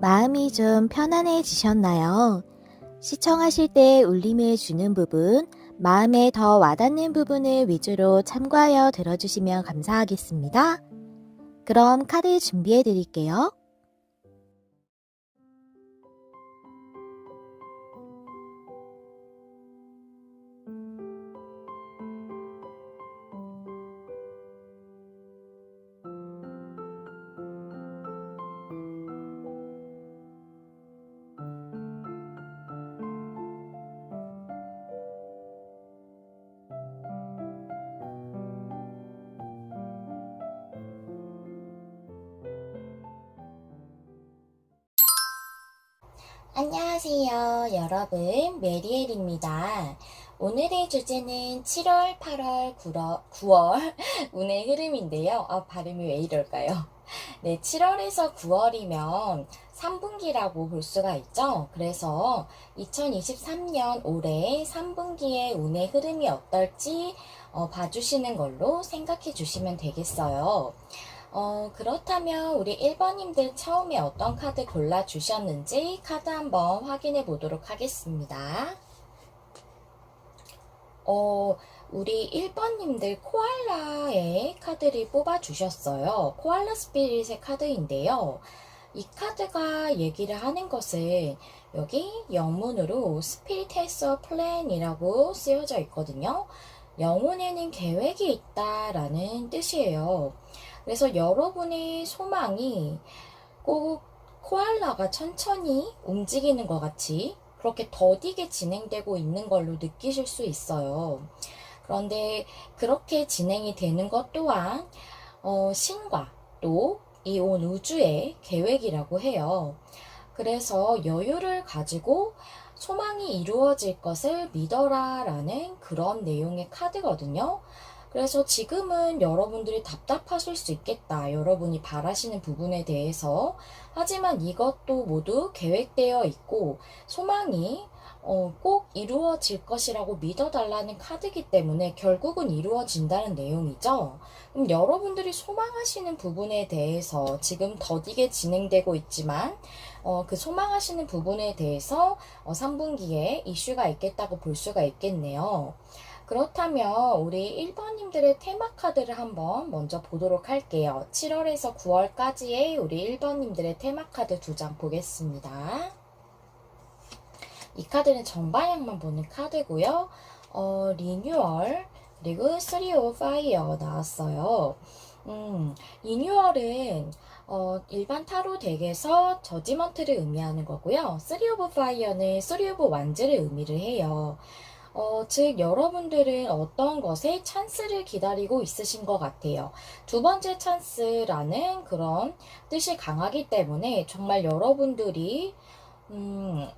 마음이 좀 편안해지셨나요? 시청하실 때 울림을 주는 부분, 마음에 더 와닿는 부분을 위주로 참고하여 들어주시면 감사하겠습니다. 그럼 카드 준비해 드릴게요. 안녕하세요, 여러분. 메리엘입니다. 오늘의 주제는 7월, 8월, 9월 운의 흐름인데요. 발음이 왜 이럴까요? 네, 7월에서 9월이면 3분기라고 볼 수가 있죠. 그래서 2023년 올해 3분기의 운의 흐름이 어떨지 봐주시는 걸로 생각해 주시면 되겠어요. 그렇다면 우리 1번님들 처음에 어떤 카드 골라주셨는지 카드 한번 확인해 보도록 하겠습니다. 우리 1번님들 코알라의 카드를 뽑아주셨어요. 코알라 스피릿의 카드인데요. 이 카드가 얘기를 하는 것은 여기 영문으로 스피릿 has a plan이라고 쓰여져 있거든요. 영혼에는 계획이 있다라는 뜻이에요. 그래서 여러분의 소망이 꼭 코알라가 천천히 움직이는 것 같이 그렇게 더디게 진행되고 있는 걸로 느끼실 수 있어요. 그런데 그렇게 진행이 되는 것 또한 신과 또 이 온 우주의 계획이라고 해요. 그래서 여유를 가지고 소망이 이루어질 것을 믿어라 라는 그런 내용의 카드거든요. 그래서 지금은 여러분들이 답답하실 수 있겠다. 여러분이 바라시는 부분에 대해서. 하지만 이것도 모두 계획되어 있고 소망이 꼭 이루어질 것이라고 믿어달라는 카드이기 때문에 결국은 이루어진다는 내용이죠. 그럼 여러분들이 소망하시는 부분에 대해서 지금 더디게 진행되고 있지만 그 소망하시는 부분에 대해서 3분기에 이슈가 있겠다고 볼 수가 있겠네요. 그렇다면 우리 1번님들의 테마 카드를 한번 먼저 보도록 할게요. 7월에서 9월까지의 우리 1번님들의 테마 카드 2장 보겠습니다. 이 카드는 전방향만 보는 카드고요. 리뉴얼 그리고 3 of Fire 나왔어요. 리뉴얼은 일반 타로 덱에서 저지먼트를 의미하는 거고요. 3 of Fire는 3 of Wands를 의미를 해요. 즉 여러분들은 어떤 것에 찬스를 기다리고 있으신 것 같아요. 두 번째 찬스라는 그런 뜻이 강하기 때문에 정말 여러분들이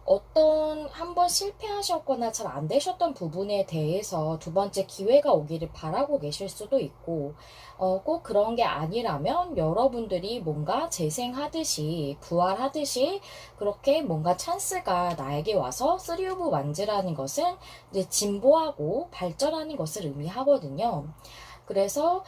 어떤 한번 실패하셨거나 잘 안 되셨던 부분에 대해서 두 번째 기회가 오기를 바라고 계실 수도 있고, 꼭 그런 게 아니라면 여러분들이 뭔가 재생하듯이, 부활하듯이, 그렇게 뭔가 찬스가 나에게 와서 3 of Wands라는 것은 이제 진보하고 발전하는 것을 의미하거든요. 그래서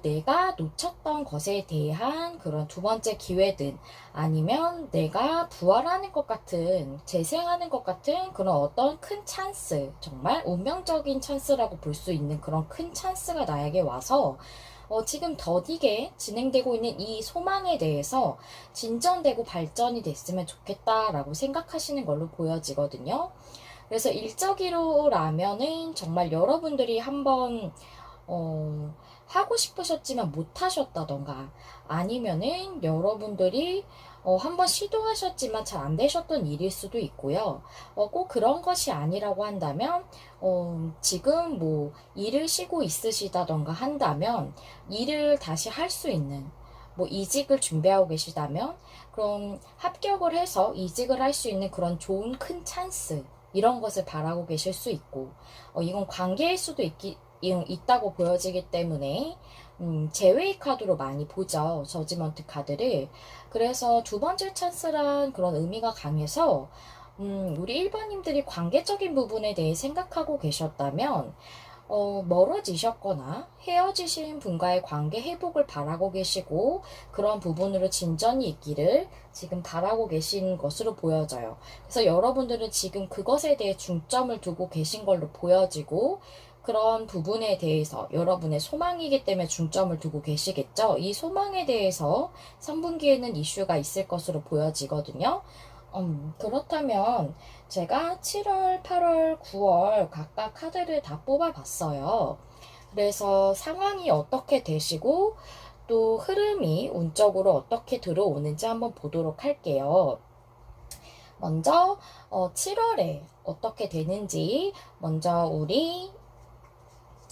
내가 놓쳤던 것에 대한 그런 두 번째 기회든 아니면 내가 부활하는 것 같은 재생하는 것 같은 그런 어떤 큰 찬스, 정말 운명적인 찬스라고 볼 수 있는 그런 큰 찬스가 나에게 와서 지금 더디게 진행되고 있는 이 소망에 대해서 진전되고 발전이 됐으면 좋겠다라고 생각하시는 걸로 보여지거든요. 그래서 일적으로라면은 정말 여러분들이 한번 하고 싶으셨지만 못하셨다던가 아니면은 여러분들이 한번 시도하셨지만 잘 안 되셨던 일일 수도 있고요. 꼭 그런 것이 아니라고 한다면 지금 뭐 일을 쉬고 있으시다던가 한다면 일을 다시 할 수 있는 뭐 이직을 준비하고 계시다면 그럼 합격을 해서 이직을 할 수 있는 그런 좋은 큰 찬스 이런 것을 바라고 계실 수 있고 이건 관계일 수도 있다고 보여지기 때문에 제외의 카드로 많이 보죠. 저지먼트 카드를. 그래서 두 번째 찬스란 그런 의미가 강해서 우리 1번님들이 관계적인 부분에 대해 생각하고 계셨다면 멀어지셨거나 헤어지신 분과의 관계 회복을 바라고 계시고 그런 부분으로 진전이 있기를 지금 바라고 계신 것으로 보여져요. 그래서 여러분들은 지금 그것에 대해 중점을 두고 계신 걸로 보여지고 그런 부분에 대해서 여러분의 소망이기 때문에 중점을 두고 계시겠죠. 이 소망에 대해서 3분기에는 이슈가 있을 것으로 보여지거든요. 그렇다면 제가 7월, 8월, 9월 각각 카드를 다 뽑아봤어요. 그래서 상황이 어떻게 되시고 또 흐름이 운적으로 어떻게 들어오는지 한번 보도록 할게요. 먼저 7월에 어떻게 되는지 먼저 우리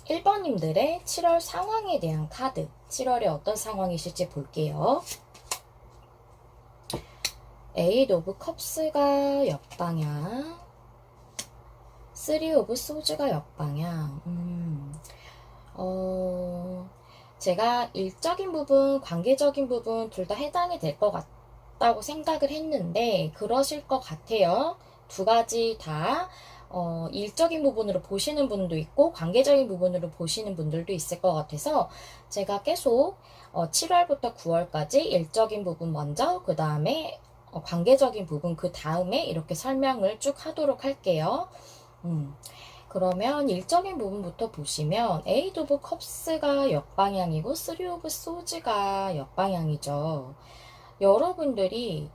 1번님들의 7월 상황에 대한 카드, 7월에 어떤 상황이실지 볼게요. 에잇 오브 컵스가 역방향, 3 오브 소즈가 역방향. 제가 일적인 부분, 관계적인 부분 둘 다 해당이 될 것 같다고 생각을 했는데 그러실 것 같아요. 두 가지 다 일적인 부분으로 보시는 분도 있고 관계적인 부분으로 보시는 분들도 있을 것 같아서 제가 계속 7월부터 9월까지 일적인 부분 먼저 그 다음에 관계적인 부분 그 다음에 이렇게 설명을 쭉 하도록 할게요. 그러면 일적인 부분부터 보시면 에잇 오브 컵스가 역방향이고 3 오브 소즈가 역방향이죠. 여러분들이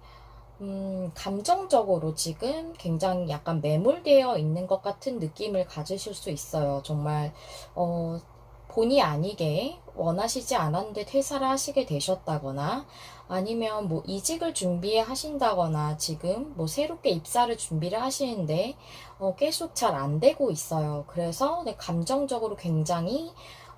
감정적으로 지금 굉장히 약간 매몰되어 있는 것 같은 느낌을 가지실 수 있어요. 정말 본의 아니게 원하시지 않았는데 퇴사를 하시게 되셨다거나 아니면 뭐 이직을 준비하신다거나 지금 뭐 새롭게 입사를 준비를 하시는데 계속 잘 안 되고 있어요. 그래서 감정적으로 굉장히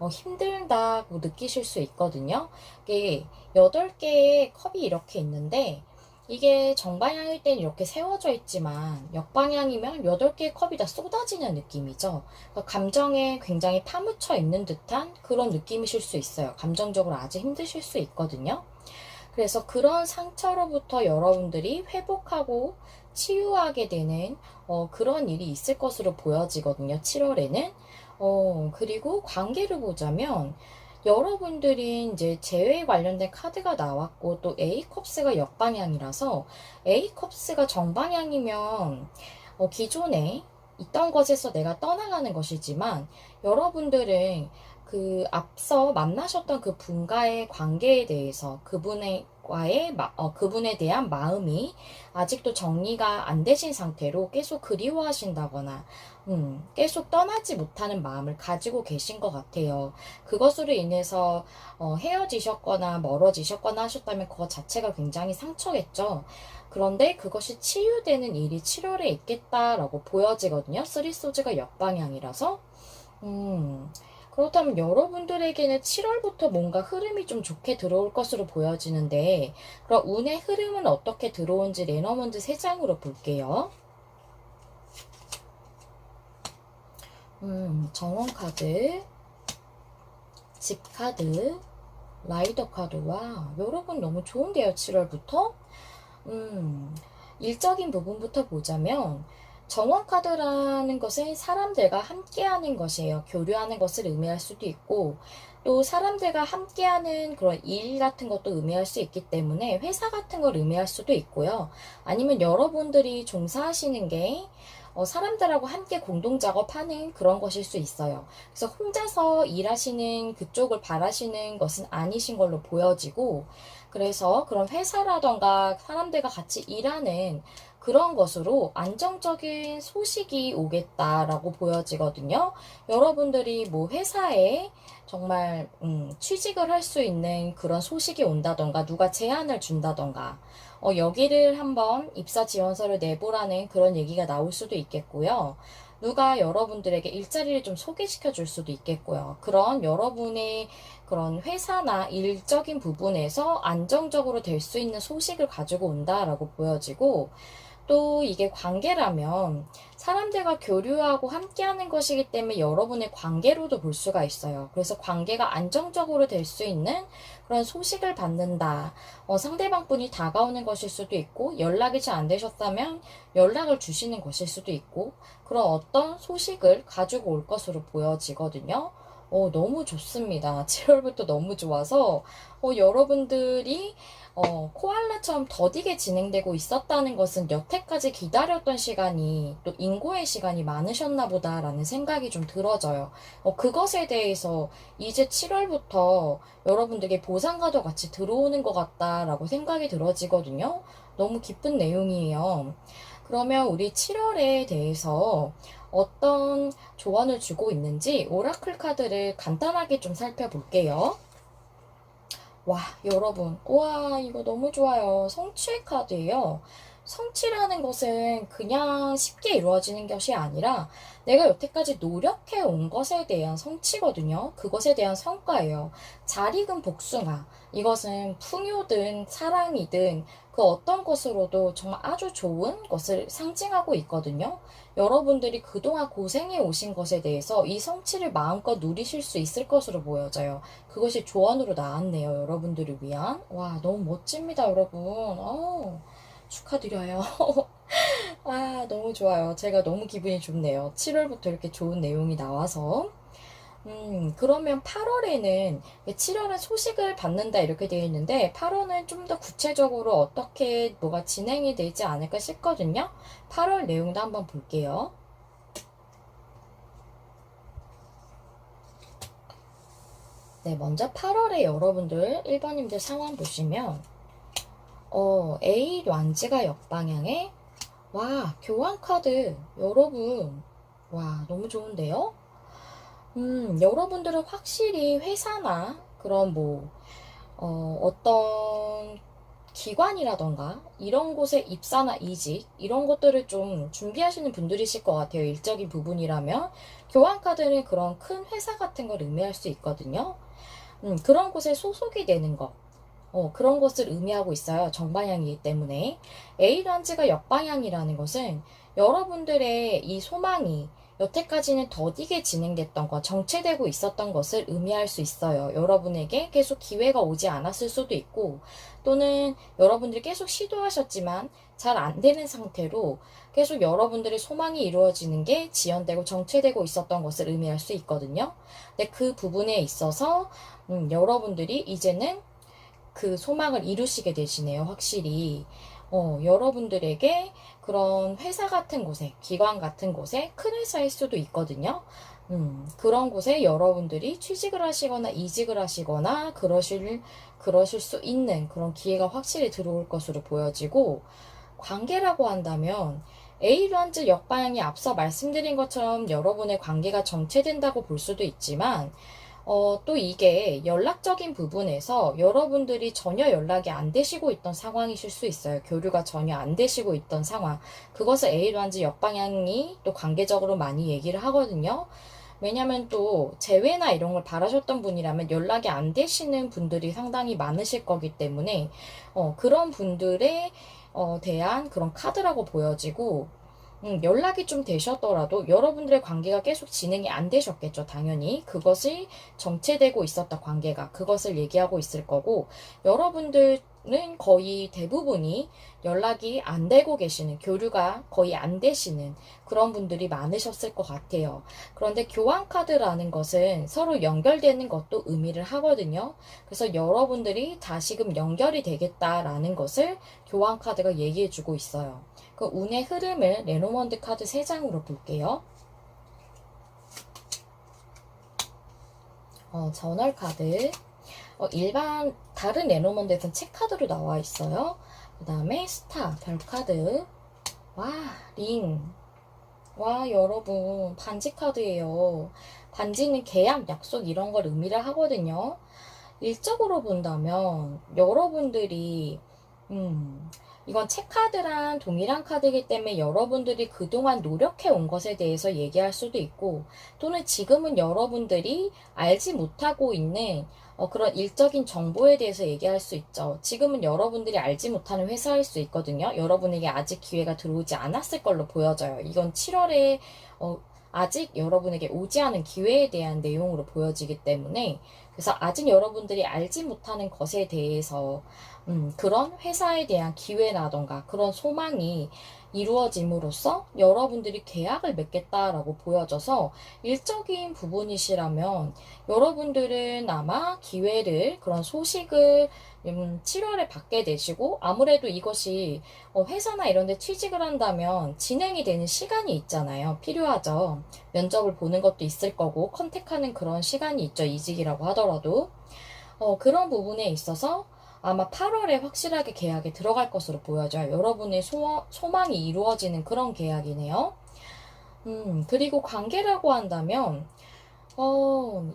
힘들다고 느끼실 수 있거든요. 이게 8개의 컵이 이렇게 있는데 이게 정방향일 땐 이렇게 세워져 있지만 역방향이면 8개의 컵이 다 쏟아지는 느낌이죠. 그러니까 감정에 굉장히 파묻혀 있는 듯한 그런 느낌이실 수 있어요. 감정적으로 아주 힘드실 수 있거든요. 그래서 그런 상처로부터 여러분들이 회복하고 치유하게 되는 그런 일이 있을 것으로 보여지거든요. 7월에는. 그리고 관계를 보자면 여러분들이 이제 재회에 관련된 카드가 나왔고 또 A컵스가 역방향이라서 A컵스가 정방향이면 기존에 있던 것에서 내가 떠나가는 것이지만 여러분들은 그 앞서 만나셨던 그 분과의 관계에 대해서 그분에 대한 마음이 아직도 정리가 안 되신 상태로 계속 그리워하신다거나 계속 떠나지 못하는 마음을 가지고 계신 것 같아요. 그것으로 인해서 헤어지셨거나 멀어지셨거나 하셨다면 그것 자체가 굉장히 상처겠죠. 그런데 그것이 치유되는 일이 7월에 있겠다라고 보여지거든요. 쓰리소즈가 역방향이라서. 그렇다면 여러분들에게는 7월부터 뭔가 흐름이 좀 좋게 들어올 것으로 보여지는데 그럼 운의 흐름은 어떻게 들어온지 레너먼드 3장으로 볼게요. 정원 카드, 집 카드, 라이더 카드와 여러분 너무 좋은데요. 7월부터 일적인 부분부터 보자면 정원 카드라는 것은 사람들과 함께하는 것이에요. 교류하는 것을 의미할 수도 있고 또 사람들과 함께하는 그런 일 같은 것도 의미할 수 있기 때문에 회사 같은 걸 의미할 수도 있고요. 아니면 여러분들이 종사하시는 게 사람들하고 함께 공동 작업하는 그런 것일 수 있어요. 그래서 혼자서 일하시는 그쪽을 바라시는 것은 아니신 걸로 보여지고 그래서 그런 회사라던가 사람들과 같이 일하는 그런 것으로 안정적인 소식이 오겠다라고 보여지거든요. 여러분들이 뭐 회사에 정말 취직을 할 수 있는 그런 소식이 온다던가 누가 제안을 준다던가 여기를 한번 입사 지원서를 내보라는 그런 얘기가 나올 수도 있겠고요. 누가 여러분들에게 일자리를 좀 소개시켜 줄 수도 있겠고요. 그런 여러분의 그런 회사나 일적인 부분에서 안정적으로 될 수 있는 소식을 가지고 온다라고 보여지고 또 이게 관계라면 사람들과 교류하고 함께하는 것이기 때문에 여러분의 관계로도 볼 수가 있어요. 그래서 관계가 안정적으로 될 수 있는 그런 소식을 받는다. 상대방 분이 다가오는 것일 수도 있고, 연락이 잘 안 되셨다면 연락을 주시는 것일 수도 있고, 그런 어떤 소식을 가지고 올 것으로 보여지거든요. 너무 좋습니다. 7월부터 너무 좋아서, 여러분들이 코알라처럼 더디게 진행되고 있었다는 것은 여태까지 기다렸던 시간이 또 인고의 시간이 많으셨나 보다라는 생각이 좀 들어져요. 그것에 대해서 이제 7월부터 여러분들에게 보상과도 같이 들어오는 것 같다라고 생각이 들어지거든요. 너무 기쁜 내용이에요. 그러면 우리 7월에 대해서 어떤 조언을 주고 있는지 오라클 카드를 간단하게 좀 살펴볼게요. 와, 여러분. 와, 이거 너무 좋아요. 성취의 카드예요. 성취라는 것은 그냥 쉽게 이루어지는 것이 아니라 내가 여태까지 노력해 온 것에 대한 성취거든요. 그것에 대한 성과예요. 잘 익은 복숭아. 이것은 풍요든 사랑이든 그 어떤 것으로도 정말 아주 좋은 것을 상징하고 있거든요. 여러분들이 그동안 고생해 오신 것에 대해서 이 성취를 마음껏 누리실 수 있을 것으로 보여져요. 그것이 조언으로 나왔네요. 여러분들을 위한. 와, 너무 멋집니다, 여러분. 축하드려요. 아, 너무 좋아요. 제가 너무 기분이 좋네요. 7월부터 이렇게 좋은 내용이 나와서. 그러면 8월에는, 7월은 소식을 받는다 이렇게 되어 있는데, 8월은 좀 더 구체적으로 어떻게 뭐가 진행이 되지 않을까 싶거든요. 8월 내용도 한번 볼게요. 네, 먼저 8월에 여러분들, 1번님들 상황 보시면, A 란지가 역방향에, 와, 교환 카드, 여러분, 와, 너무 좋은데요? 여러분들은 확실히 회사나 그런 어떤 기관이라던가 이런 곳에 입사나 이직 이런 것들을 좀 준비하시는 분들이실 것 같아요. 일적인 부분이라면 교환 카드는 그런 큰 회사 같은 걸 의미할 수 있거든요. 그런 곳에 소속이 되는 것. 그런 것을 의미하고 있어요. 정방향이기 때문에. A란지가 역방향이라는 것은 여러분들의 이 소망이 여태까지는 더디게 진행됐던 것, 정체되고 있었던 것을 의미할 수 있어요. 여러분에게 계속 기회가 오지 않았을 수도 있고, 또는 여러분들이 계속 시도하셨지만 잘 안 되는 상태로 계속 여러분들의 소망이 이루어지는 게 지연되고 정체되고 있었던 것을 의미할 수 있거든요. 근데 그 부분에 있어서 여러분들이 이제는 그 소망을 이루시게 되시네요, 확실히. 여러분들에게 그런 회사 같은 곳에, 기관 같은 곳에, 큰 회사일 수도 있거든요. 그런 곳에 여러분들이 취직을 하시거나 이직을 하시거나 그러실 수 있는 그런 기회가 확실히 들어올 것으로 보여지고, 관계라고 한다면, A란즈 역방향이 앞서 말씀드린 것처럼 여러분의 관계가 정체된다고 볼 수도 있지만, 또 이게 연락적인 부분에서 여러분들이 전혀 연락이 안 되시고 있던 상황이실 수 있어요. 교류가 전혀 안 되시고 있던 상황. 그것을 A란지 역방향이 또 관계적으로 많이 얘기를 하거든요. 왜냐면 또 재회나 이런 걸 바라셨던 분이라면 연락이 안 되시는 분들이 상당히 많으실 거기 때문에 그런 분들에 대한 그런 카드라고 보여지고 연락이 좀 되셨더라도 여러분들의 관계가 계속 진행이 안 되셨겠죠, 당연히. 그것이 정체되고 있었다, 관계가. 그것을 얘기하고 있을 거고, 여러분들은 거의 대부분이 연락이 안 되고 계시는, 교류가 거의 안 되시는 그런 분들이 많으셨을 것 같아요. 그런데 교환카드라는 것은 서로 연결되는 것도 의미를 하거든요. 그래서 여러분들이 다시금 연결이 되겠다라는 것을 교환카드가 얘기해주고 있어요. 그 운의 흐름을 레노먼드 카드 3장으로 볼게요. 저널 카드. 일반 다른 레노먼드에서는 책 카드로 나와 있어요. 그 다음에 스타, 별 카드. 와, 링. 와, 여러분, 반지 카드예요. 반지는 계약, 약속 이런 걸 의미를 하거든요. 일적으로 본다면 여러분들이 음, 이건 체카드랑 동일한 카드이기 때문에 여러분들이 그동안 노력해 온 것에 대해서 얘기할 수도 있고, 또는 지금은 여러분들이 알지 못하고 있는 그런 일적인 정보에 대해서 얘기할 수 있죠. 지금은 여러분들이 알지 못하는 회사일 수 있거든요. 여러분에게 아직 기회가 들어오지 않았을 걸로 보여져요. 이건 7월에 아직 여러분에게 오지 않은 기회에 대한 내용으로 보여지기 때문에, 그래서 아직 여러분들이 알지 못하는 것에 대해서 그런 회사에 대한 기회라던가 그런 소망이 이루어짐으로써 여러분들이 계약을 맺겠다라고 보여져서, 일적인 부분이시라면 여러분들은 아마 기회를, 그런 소식을 7월에 받게 되시고, 아무래도 이것이 회사나 이런 데 취직을 한다면 진행이 되는 시간이 있잖아요. 필요하죠. 면접을 보는 것도 있을 거고, 컨택하는 그런 시간이 있죠. 이직이라고 하더라도. 그런 부분에 있어서 아마 8월에 확실하게 계약에 들어갈 것으로 보여져요. 여러분의 소망이 이루어지는 그런 계약이네요. 그리고 관계라고 한다면,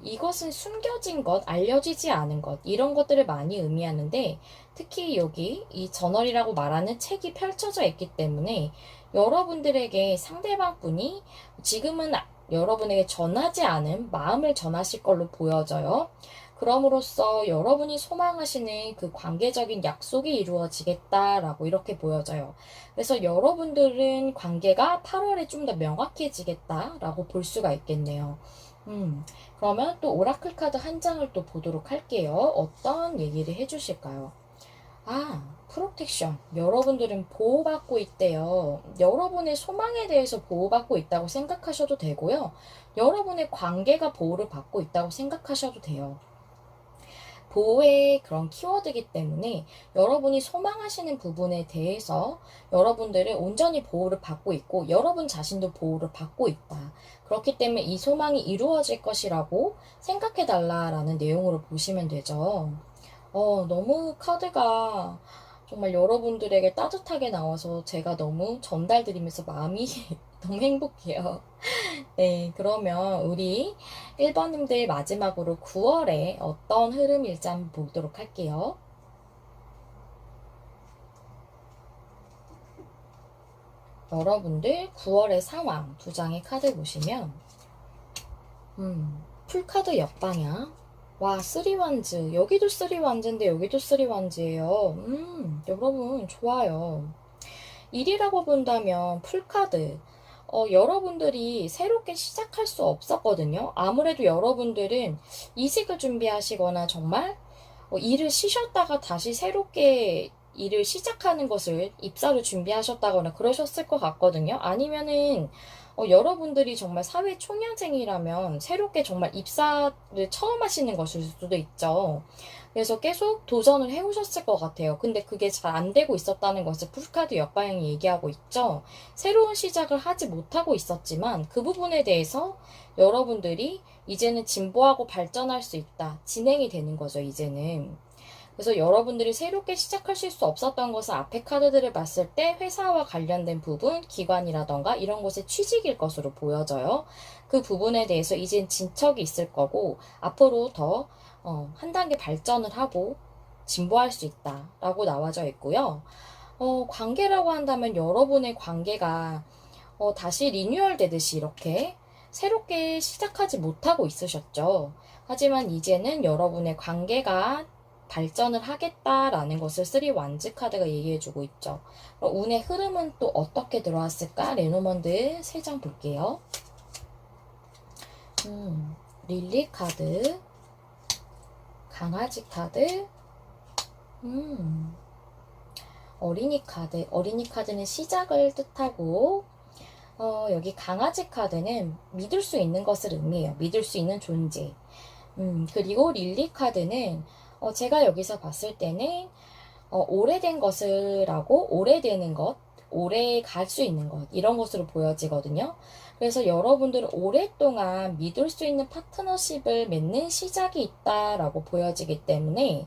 이것은 숨겨진 것, 알려지지 않은 것, 이런 것들을 많이 의미하는데, 특히 여기 이 저널이라고 말하는 책이 펼쳐져 있기 때문에 여러분들에게 상대방 분이 지금은 여러분에게 전하지 않은 마음을 전하실 걸로 보여져요. 그럼으로써 여러분이 소망하시는 그 관계적인 약속이 이루어지겠다라고 이렇게 보여져요. 그래서 여러분들은 관계가 8월에 좀 더 명확해지겠다라고 볼 수가 있겠네요. 그러면 또 오라클 카드 한 장을 또 보도록 할게요. 어떤 얘기를 해주실까요? 프로텍션. 여러분들은 보호받고 있대요. 여러분의 소망에 대해서 보호받고 있다고 생각하셔도 되고요. 여러분의 관계가 보호를 받고 있다고 생각하셔도 돼요. 보호의 그런 키워드이기 때문에 여러분이 소망하시는 부분에 대해서 여러분들은 온전히 보호를 받고 있고, 여러분 자신도 보호를 받고 있다. 그렇기 때문에 이 소망이 이루어질 것이라고 생각해 달라라는 내용으로 보시면 되죠. 너무 카드가 정말 여러분들에게 따뜻하게 나와서 제가 너무 전달드리면서 마음이 너무 행복해요. 네, 그러면 우리 1번님들 마지막으로 9월에 어떤 흐름일지 한번 보도록 할게요. 여러분들 9월의 상황 두 장의 카드 보시면, 풀카드 옆방향. 와, 쓰리완즈. 여기도 쓰리완즈인데 여기도 쓰리완즈예요. 여러분 좋아요. 일이라고 본다면 풀카드. 여러분들이 새롭게 시작할 수 없었거든요. 아무래도 여러분들은 이직을 준비하시거나 정말 일을 쉬셨다가 다시 새롭게 일을 시작하는 것을 입사를 준비하셨다거나 그러셨을 것 같거든요. 아니면은 여러분들이 정말 사회 초년생이라면 새롭게 정말 입사를 처음 하시는 것일 수도 있죠. 그래서 계속 도전을 해오셨을 것 같아요. 근데 그게 잘 안 되고 있었다는 것을 풀카드 옆방향이 얘기하고 있죠. 새로운 시작을 하지 못하고 있었지만 그 부분에 대해서 여러분들이 이제는 진보하고 발전할 수 있다. 진행이 되는 거죠, 이제는. 그래서 여러분들이 새롭게 시작하실 수 없었던 것은 앞에 카드들을 봤을 때 회사와 관련된 부분, 기관이라던가 이런 곳의 취직일 것으로 보여져요. 그 부분에 대해서 이젠 진척이 있을 거고, 앞으로 더 한 단계 발전을 하고 진보할 수 있다라고 나와져 있고요. 관계라고 한다면 여러분의 관계가 다시 리뉴얼 되듯이 이렇게 새롭게 시작하지 못하고 있으셨죠. 하지만 이제는 여러분의 관계가 발전을 하겠다라는 것을 쓰리 완즈 카드가 얘기해주고 있죠. 그럼 운의 흐름은 또 어떻게 들어왔을까? 레노먼드 3장 볼게요. 릴리 카드, 강아지 카드, 어린이 카드. 어린이 카드는 시작을 뜻하고, 여기 강아지 카드는 믿을 수 있는 것을 의미해요. 믿을 수 있는 존재. 그리고 릴리 카드는 제가 여기서 봤을 때는 오래된 것을하고 오래되는 것, 오래 갈 수 있는 것, 이런 것으로 보여지거든요. 그래서 여러분들은 오랫동안 믿을 수 있는 파트너십을 맺는 시작이 있다라고 보여지기 때문에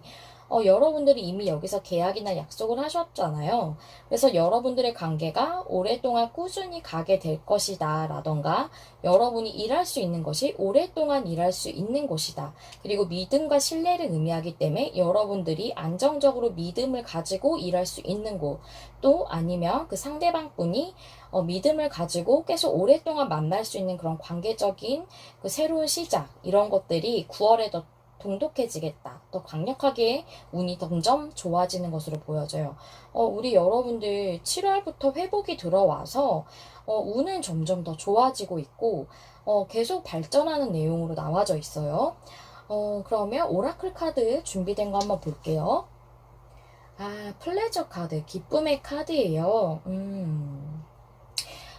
여러분들이 이미 여기서 계약이나 약속을 하셨잖아요. 그래서 여러분들의 관계가 오랫동안 꾸준히 가게 될 것이다 라던가 여러분이 일할 수 있는 것이 오랫동안 일할 수 있는 곳이다. 그리고 믿음과 신뢰를 의미하기 때문에 여러분들이 안정적으로 믿음을 가지고 일할 수 있는 곳, 또 아니면 그 상대방 분이 믿음을 가지고 계속 오랫동안 만날 수 있는 그런 관계적인 그 새로운 시작, 이런 것들이 9월에 더 돈독해지겠다. 더 강력하게 운이 점점 좋아지는 것으로 보여져요. 우리 여러분들 7월부터 회복이 들어와서 운은 점점 더 좋아지고 있고 계속 발전하는 내용으로 나와져 있어요. 그러면 오라클 카드 준비된 거 한번 볼게요. 플레저 카드, 기쁨의 카드예요.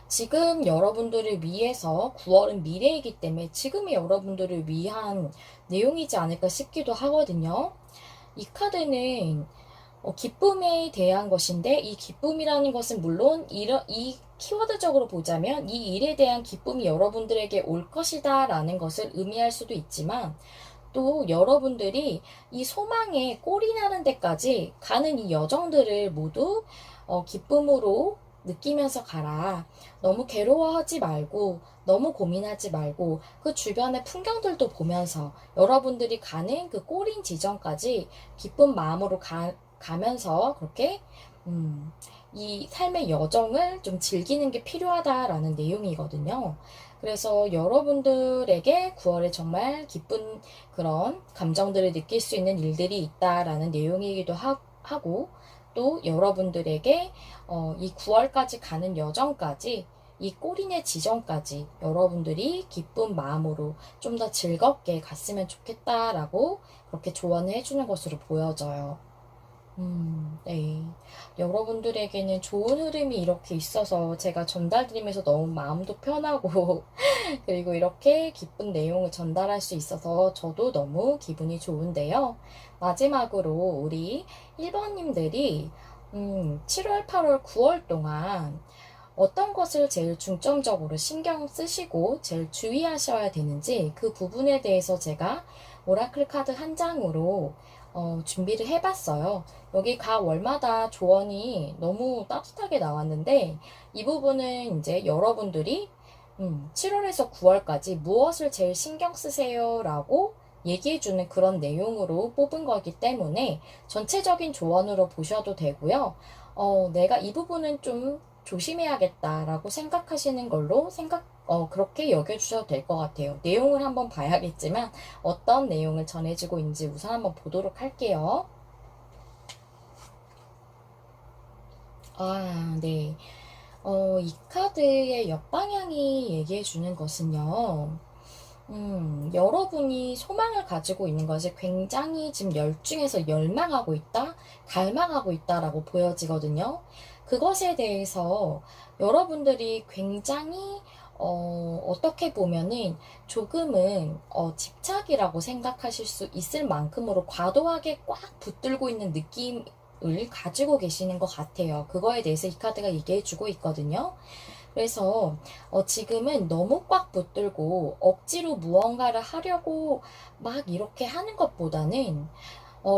지금 여러분들을 위해서 9월은 미래이기 때문에 지금의 여러분들을 위한 내용이지 않을까 싶기도 하거든요. 이 카드는 기쁨에 대한 것인데 이 기쁨이라는 것은 물론 이 키워드적으로 보자면 이 일에 대한 기쁨이 여러분들에게 올 것이다 라는 것을 의미할 수도 있지만 또 여러분들이 이 소망에 꼴이 나는 데까지 가는 이 여정들을 모두 기쁨으로 느끼면서 가라. 너무 괴로워하지 말고 너무 고민하지 말고 그 주변의 풍경들도 보면서 여러분들이 가는 그 꼬린 지점까지 기쁜 마음으로 가면서 그렇게 이 삶의 여정을 좀 즐기는 게 필요하다라는 내용이거든요. 그래서 여러분들에게 9월에 정말 기쁜 그런 감정들을 느낄 수 있는 일들이 있다라는 내용이기도 하고 또 여러분들에게 이 9월까지 가는 여정까지 이 꼬리네 지점까지 여러분들이 기쁜 마음으로 좀 더 즐겁게 갔으면 좋겠다라고 그렇게 조언을 해주는 것으로 보여져요. 네. 여러분들에게는 좋은 흐름이 이렇게 있어서 제가 전달드리면서 너무 마음도 편하고 그리고 이렇게 기쁜 내용을 전달할 수 있어서 저도 너무 기분이 좋은데요. 마지막으로 우리 1번님들이 7월, 8월, 9월 동안 어떤 것을 제일 중점적으로 신경 쓰시고 제일 주의하셔야 되는지 그 부분에 대해서 제가 오라클 카드 한 장으로 준비를 해봤어요. 여기 각 월마다 조언이 너무 따뜻하게 나왔는데 이 부분은 이제 여러분들이 7월에서 9월까지 무엇을 제일 신경 쓰세요 라고 얘기해주는 그런 내용으로 뽑은 거기 때문에 전체적인 조언으로 보셔도 되고요. 내가 이 부분은 좀 조심해야겠다라고 생각하시는 걸로 그렇게 여겨주셔도 될 것 같아요. 내용을 한번 봐야겠지만 어떤 내용을 전해주고 있는지 우선 한번 보도록 할게요. 네. 이 카드의 옆방향이 얘기해주는 것은요. 여러분이 소망을 가지고 있는 것이 굉장히 지금 열중해서 열망하고 있다, 갈망하고 있다라고 보여지거든요. 그것에 대해서 여러분들이 굉장히 어떻게 보면은 조금은 집착이라고 생각하실 수 있을 만큼으로 과도하게 꽉 붙들고 있는 느낌을 가지고 계시는 것 같아요. 그거에 대해서 이 카드가 얘기해주고 있거든요. 그래서 지금은 너무 꽉 붙들고 억지로 무언가를 하려고 막 이렇게 하는 것보다는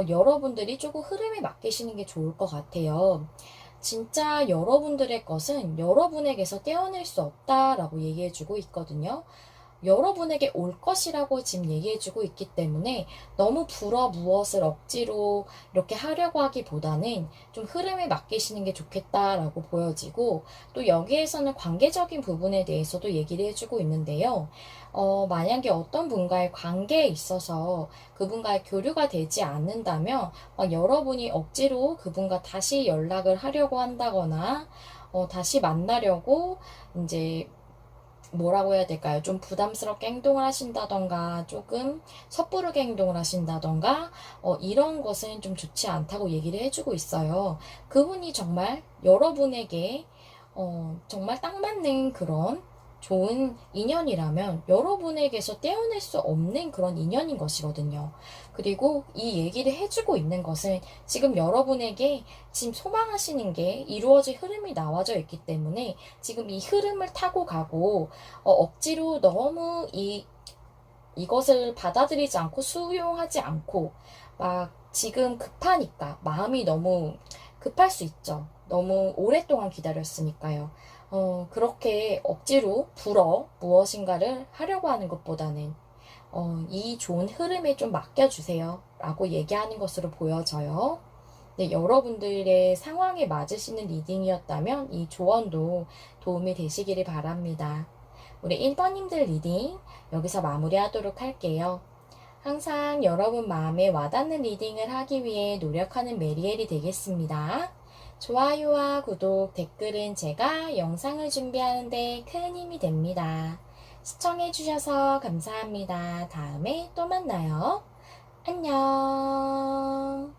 여러분들이 조금 흐름에 맡기시는 게 좋을 것 같아요. 진짜 여러분들의 것은 여러분에게서 떼어낼 수 없다라고 얘기해주고 있거든요. 여러분에게 올 것이라고 지금 얘기해주고 있기 때문에 너무 무엇을 억지로 이렇게 하려고 하기보다는 좀 흐름에 맡기시는 게 좋겠다라고 보여지고 또 여기에서는 관계적인 부분에 대해서도 얘기를 해주고 있는데요. 만약에 어떤 분과의 관계에 있어서 그분과의 교류가 되지 않는다면 여러분이 억지로 그분과 다시 연락을 하려고 한다거나 다시 만나려고 이제 뭐라고 해야 될까요? 좀 부담스럽게 행동을 하신다던가 조금 섣부르게 행동을 하신다던가 이런 것은 좀 좋지 않다고 얘기를 해주고 있어요. 그분이 정말 여러분에게 정말 딱 맞는 그런 좋은 인연이라면 여러분에게서 떼어낼 수 없는 그런 인연인 것이거든요. 그리고 이 얘기를 해주고 있는 것은 지금 여러분에게 지금 소망하시는 게 이루어질 흐름이 나와져 있기 때문에 지금 이 흐름을 타고 가고 억지로 너무 이것을 받아들이지 않고 수용하지 않고 막 지금 급하니까 마음이 너무 급할 수 있죠. 너무 오랫동안 기다렸으니까요. 그렇게 억지로 무엇인가를 하려고 하는 것보다는 이 좋은 흐름에 좀 맡겨주세요. 라고 얘기하는 것으로 보여져요. 네, 여러분들의 상황에 맞으시는 리딩이었다면 이 조언도 도움이 되시기를 바랍니다. 우리 1번님들 리딩 여기서 마무리하도록 할게요. 항상 여러분 마음에 와닿는 리딩을 하기 위해 노력하는 메리엘이 되겠습니다. 좋아요와 구독, 댓글은 제가 영상을 준비하는데 큰 힘이 됩니다. 시청해주셔서 감사합니다. 다음에 또 만나요. 안녕.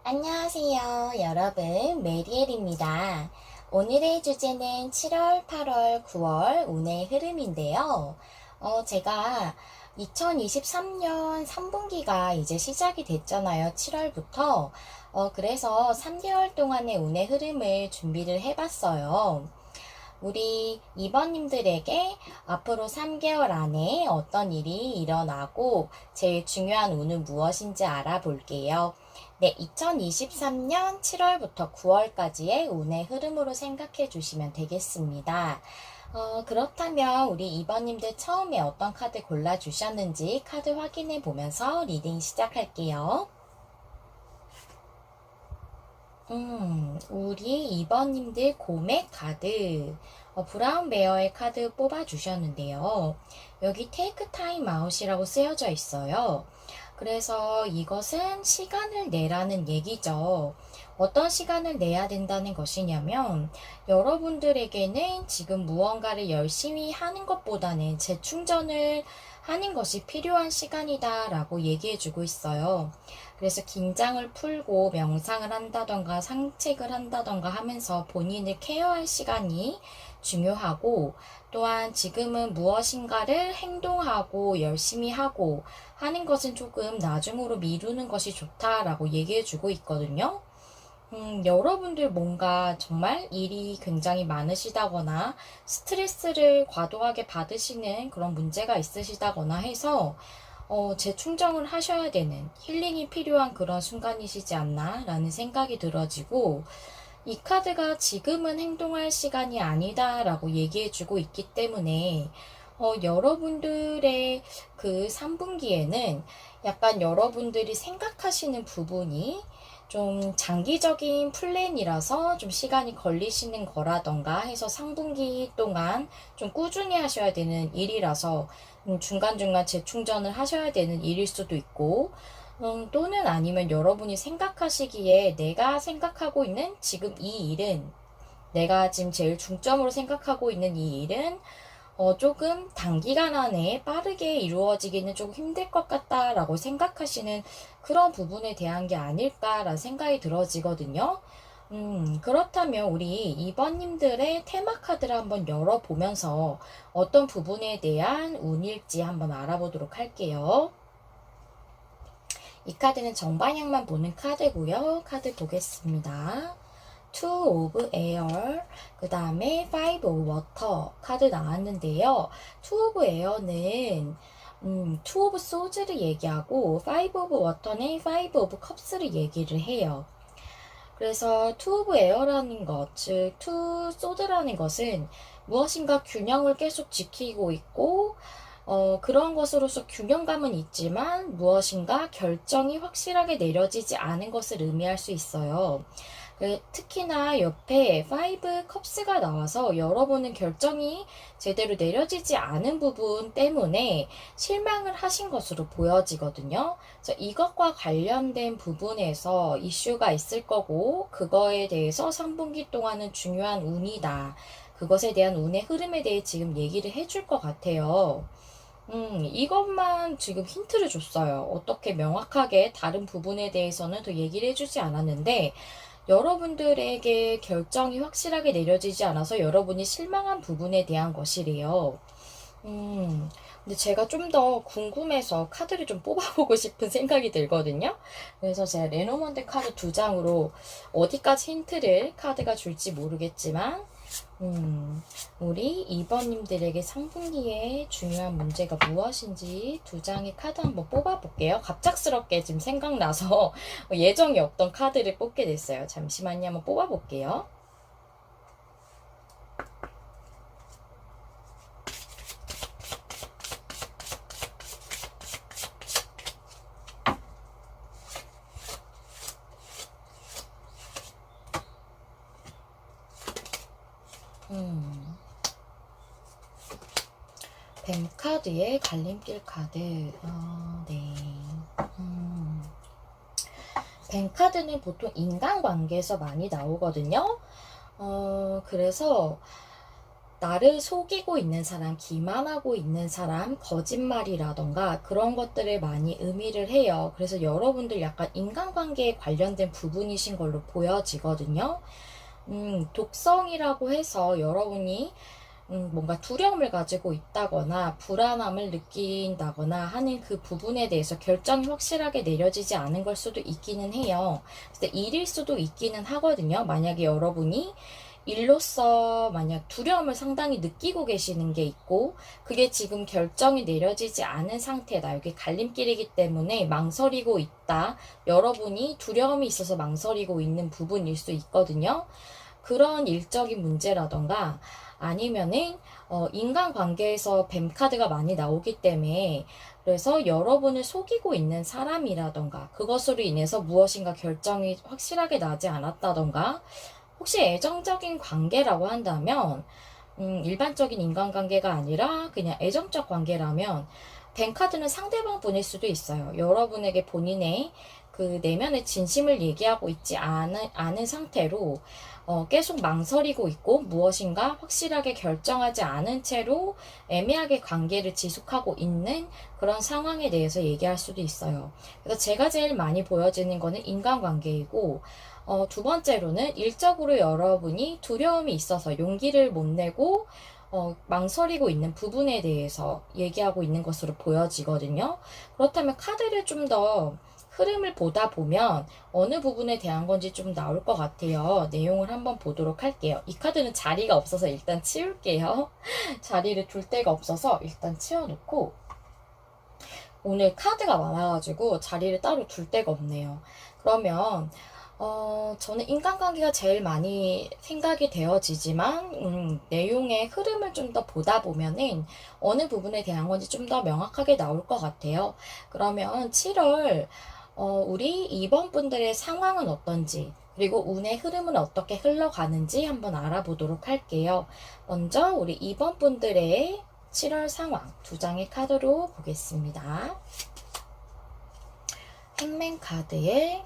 안녕하세요. 여러분, 메리엘입니다. 오늘의 주제는 7월, 8월, 9월 운의 흐름인데요. 제가 2023년 3분기가 이제 시작이 됐잖아요. 7월부터. 그래서 3개월 동안의 운의 흐름을 준비를 해봤어요. 우리 2번님들에게 앞으로 3개월 안에 어떤 일이 일어나고 제일 중요한 운은 무엇인지 알아볼게요. 네, 2023년 7월부터 9월까지의 운의 흐름으로 생각해 주시면 되겠습니다. 그렇다면 우리 2번님들 처음에 어떤 카드 골라주셨는지 카드 확인해 보면서 리딩 시작할게요. 우리 2번님들 고맥 카드, 브라운 베어의 카드 뽑아주셨는데요. 여기 테이크 타임 아웃이라고 쓰여져 있어요. 그래서 이것은 시간을 내라는 얘기죠. 어떤 시간을 내야 된다는 것이냐면 여러분들에게는 지금 무언가를 열심히 하는 것보다는 재충전을 하는 것이 필요한 시간이다 라고 얘기해 주고 있어요. 그래서 긴장을 풀고 명상을 한다던가 산책을 한다던가 하면서 본인을 케어할 시간이 중요하고 또한 지금은 무엇인가를 행동하고 열심히 하고 하는 것은 조금 나중으로 미루는 것이 좋다라고 얘기해 주고 있거든요. 여러분들 뭔가 정말 일이 굉장히 많으시다거나 스트레스를 과도하게 받으시는 그런 문제가 있으시다거나 해서 재충전을 하셔야 되는 힐링이 필요한 그런 순간이시지 않나 라는 생각이 들어지고 이 카드가 지금은 행동할 시간이 아니다 라고 얘기해 주고 있기 때문에 여러분들의 그 3분기에는 약간 여러분들이 생각하시는 부분이 좀 장기적인 플랜이라서 좀 시간이 걸리시는 거라던가 해서 3분기 동안 좀 꾸준히 하셔야 되는 일이라서 중간중간 재충전을 하셔야 되는 일일 수도 있고 또는 아니면 여러분이 생각하시기에 내가 생각하고 있는 지금 이 일은 내가 지금 제일 중점으로 생각하고 있는 이 일은 조금 단기간 안에 빠르게 이루어지기는 조금 힘들 것 같다라고 생각하시는 그런 부분에 대한 게 아닐까라는 생각이 들어지거든요. 그렇다면 우리 2번님들의 테마 카드를 한번 열어보면서 어떤 부분에 대한 운일지 한번 알아보도록 할게요. 이 카드는 정방향만 보는 카드고요. 카드 보겠습니다. Two of Air, 그 다음에 Five of Water 카드 나왔는데요. Two of Air는 Two of Swords를 얘기하고 Five of Water는 Five of Cups를 얘기를 해요. 그래서 Two of Air라는 것, 즉 Two Swords라는 것은 무엇인가 균형을 계속 지키고 있고 그런 것으로서 균형감은 있지만 무엇인가 결정이 확실하게 내려지지 않은 것을 의미할 수 있어요. 특히나 옆에 5 컵스가 나와서 여러분은 결정이 제대로 내려지지 않은 부분 때문에 실망을 하신 것으로 보여지거든요. 그래서 이것과 관련된 부분에서 이슈가 있을 거고 그거에 대해서 3분기 동안은 중요한 운이다. 그것에 대한 운의 흐름에 대해 지금 얘기를 해줄 것 같아요. 이것만 지금 힌트를 줬어요. 어떻게 명확하게 다른 부분에 대해서는 더 얘기를 해주지 않았는데, 여러분들에게 결정이 확실하게 내려지지 않아서 여러분이 실망한 부분에 대한 것이래요. 근데 제가 좀 더 궁금해서 카드를 좀 뽑아보고 싶은 생각이 들거든요. 그래서 제가 레노먼드 카드 2장으로 어디까지 힌트를 카드가 줄지 모르겠지만, 우리 2번님들에게 상분기에 중요한 문제가 무엇인지 두 장의 카드 한번 뽑아볼게요. 갑작스럽게 지금 생각나서 예정이 없던 카드를 뽑게 됐어요. 잠시만요. 한번 뽑아볼게요. 뱀 카드에 갈림길 카드. 네. 뱀 카드는 보통 인간관계에서 많이 나오거든요. 그래서 나를 속이고 있는 사람, 기만하고 있는 사람, 거짓말이라던가 그런 것들을 많이 의미를 해요. 그래서 여러분들 약간 인간관계에 관련된 부분이신 걸로 보여지거든요. 독성이라고 해서 여러분이 뭔가 두려움을 가지고 있다거나 불안함을 느낀다거나 하는 그 부분에 대해서 결정이 확실하게 내려지지 않은 걸 수도 있기는 해요. 그래서 일일 수도 있기는 하거든요. 만약에 여러분이 일로서 만약 두려움을 상당히 느끼고 계시는 게 있고 그게 지금 결정이 내려지지 않은 상태다. 여기 갈림길이기 때문에 망설이고 있다. 여러분이 두려움이 있어서 망설이고 있는 부분일 수 있거든요. 그런 일적인 문제라던가 아니면은 인간관계에서 뱀 카드가 많이 나오기 때문에 그래서 여러분을 속이고 있는 사람이라던가 그것으로 인해서 무엇인가 결정이 확실하게 나지 않았다던가 혹시 애정적인 관계라고 한다면 일반적인 인간관계가 아니라 그냥 애정적 관계라면 뱀 카드는 상대방 분일 수도 있어요. 여러분에게 본인의 그 내면의 진심을 얘기하고 있지 않은 상태로 계속 망설이고 있고 무엇인가 확실하게 결정하지 않은 채로 애매하게 관계를 지속하고 있는 그런 상황에 대해서 얘기할 수도 있어요. 그래서 제가 제일 많이 보여지는 거는 인간관계이고 두 번째로는 일적으로 여러분이 두려움이 있어서 용기를 못 내고 망설이고 있는 부분에 대해서 얘기하고 있는 것으로 보여지거든요. 그렇다면 카드를 좀 더 흐름을 보다 보면 어느 부분에 대한 건지 좀 나올 것 같아요. 내용을 한번 보도록 할게요. 이 카드는 자리가 없어서 일단 치울게요. 자리를 둘 데가 없어서 일단 치워놓고 오늘 카드가 많아가지고 자리를 따로 둘 데가 없네요. 그러면 저는 인간관계가 제일 많이 생각이 되어지지만, 내용의 흐름을 좀 더 보다 보면은, 어느 부분에 대한 건지 좀 더 명확하게 나올 것 같아요. 그러면 7월, 우리 2번 분들의 상황은 어떤지, 그리고 운의 흐름은 어떻게 흘러가는지 한번 알아보도록 할게요. 먼저, 우리 2번 분들의 7월 상황 두 장의 카드로 보겠습니다. 행맨 카드에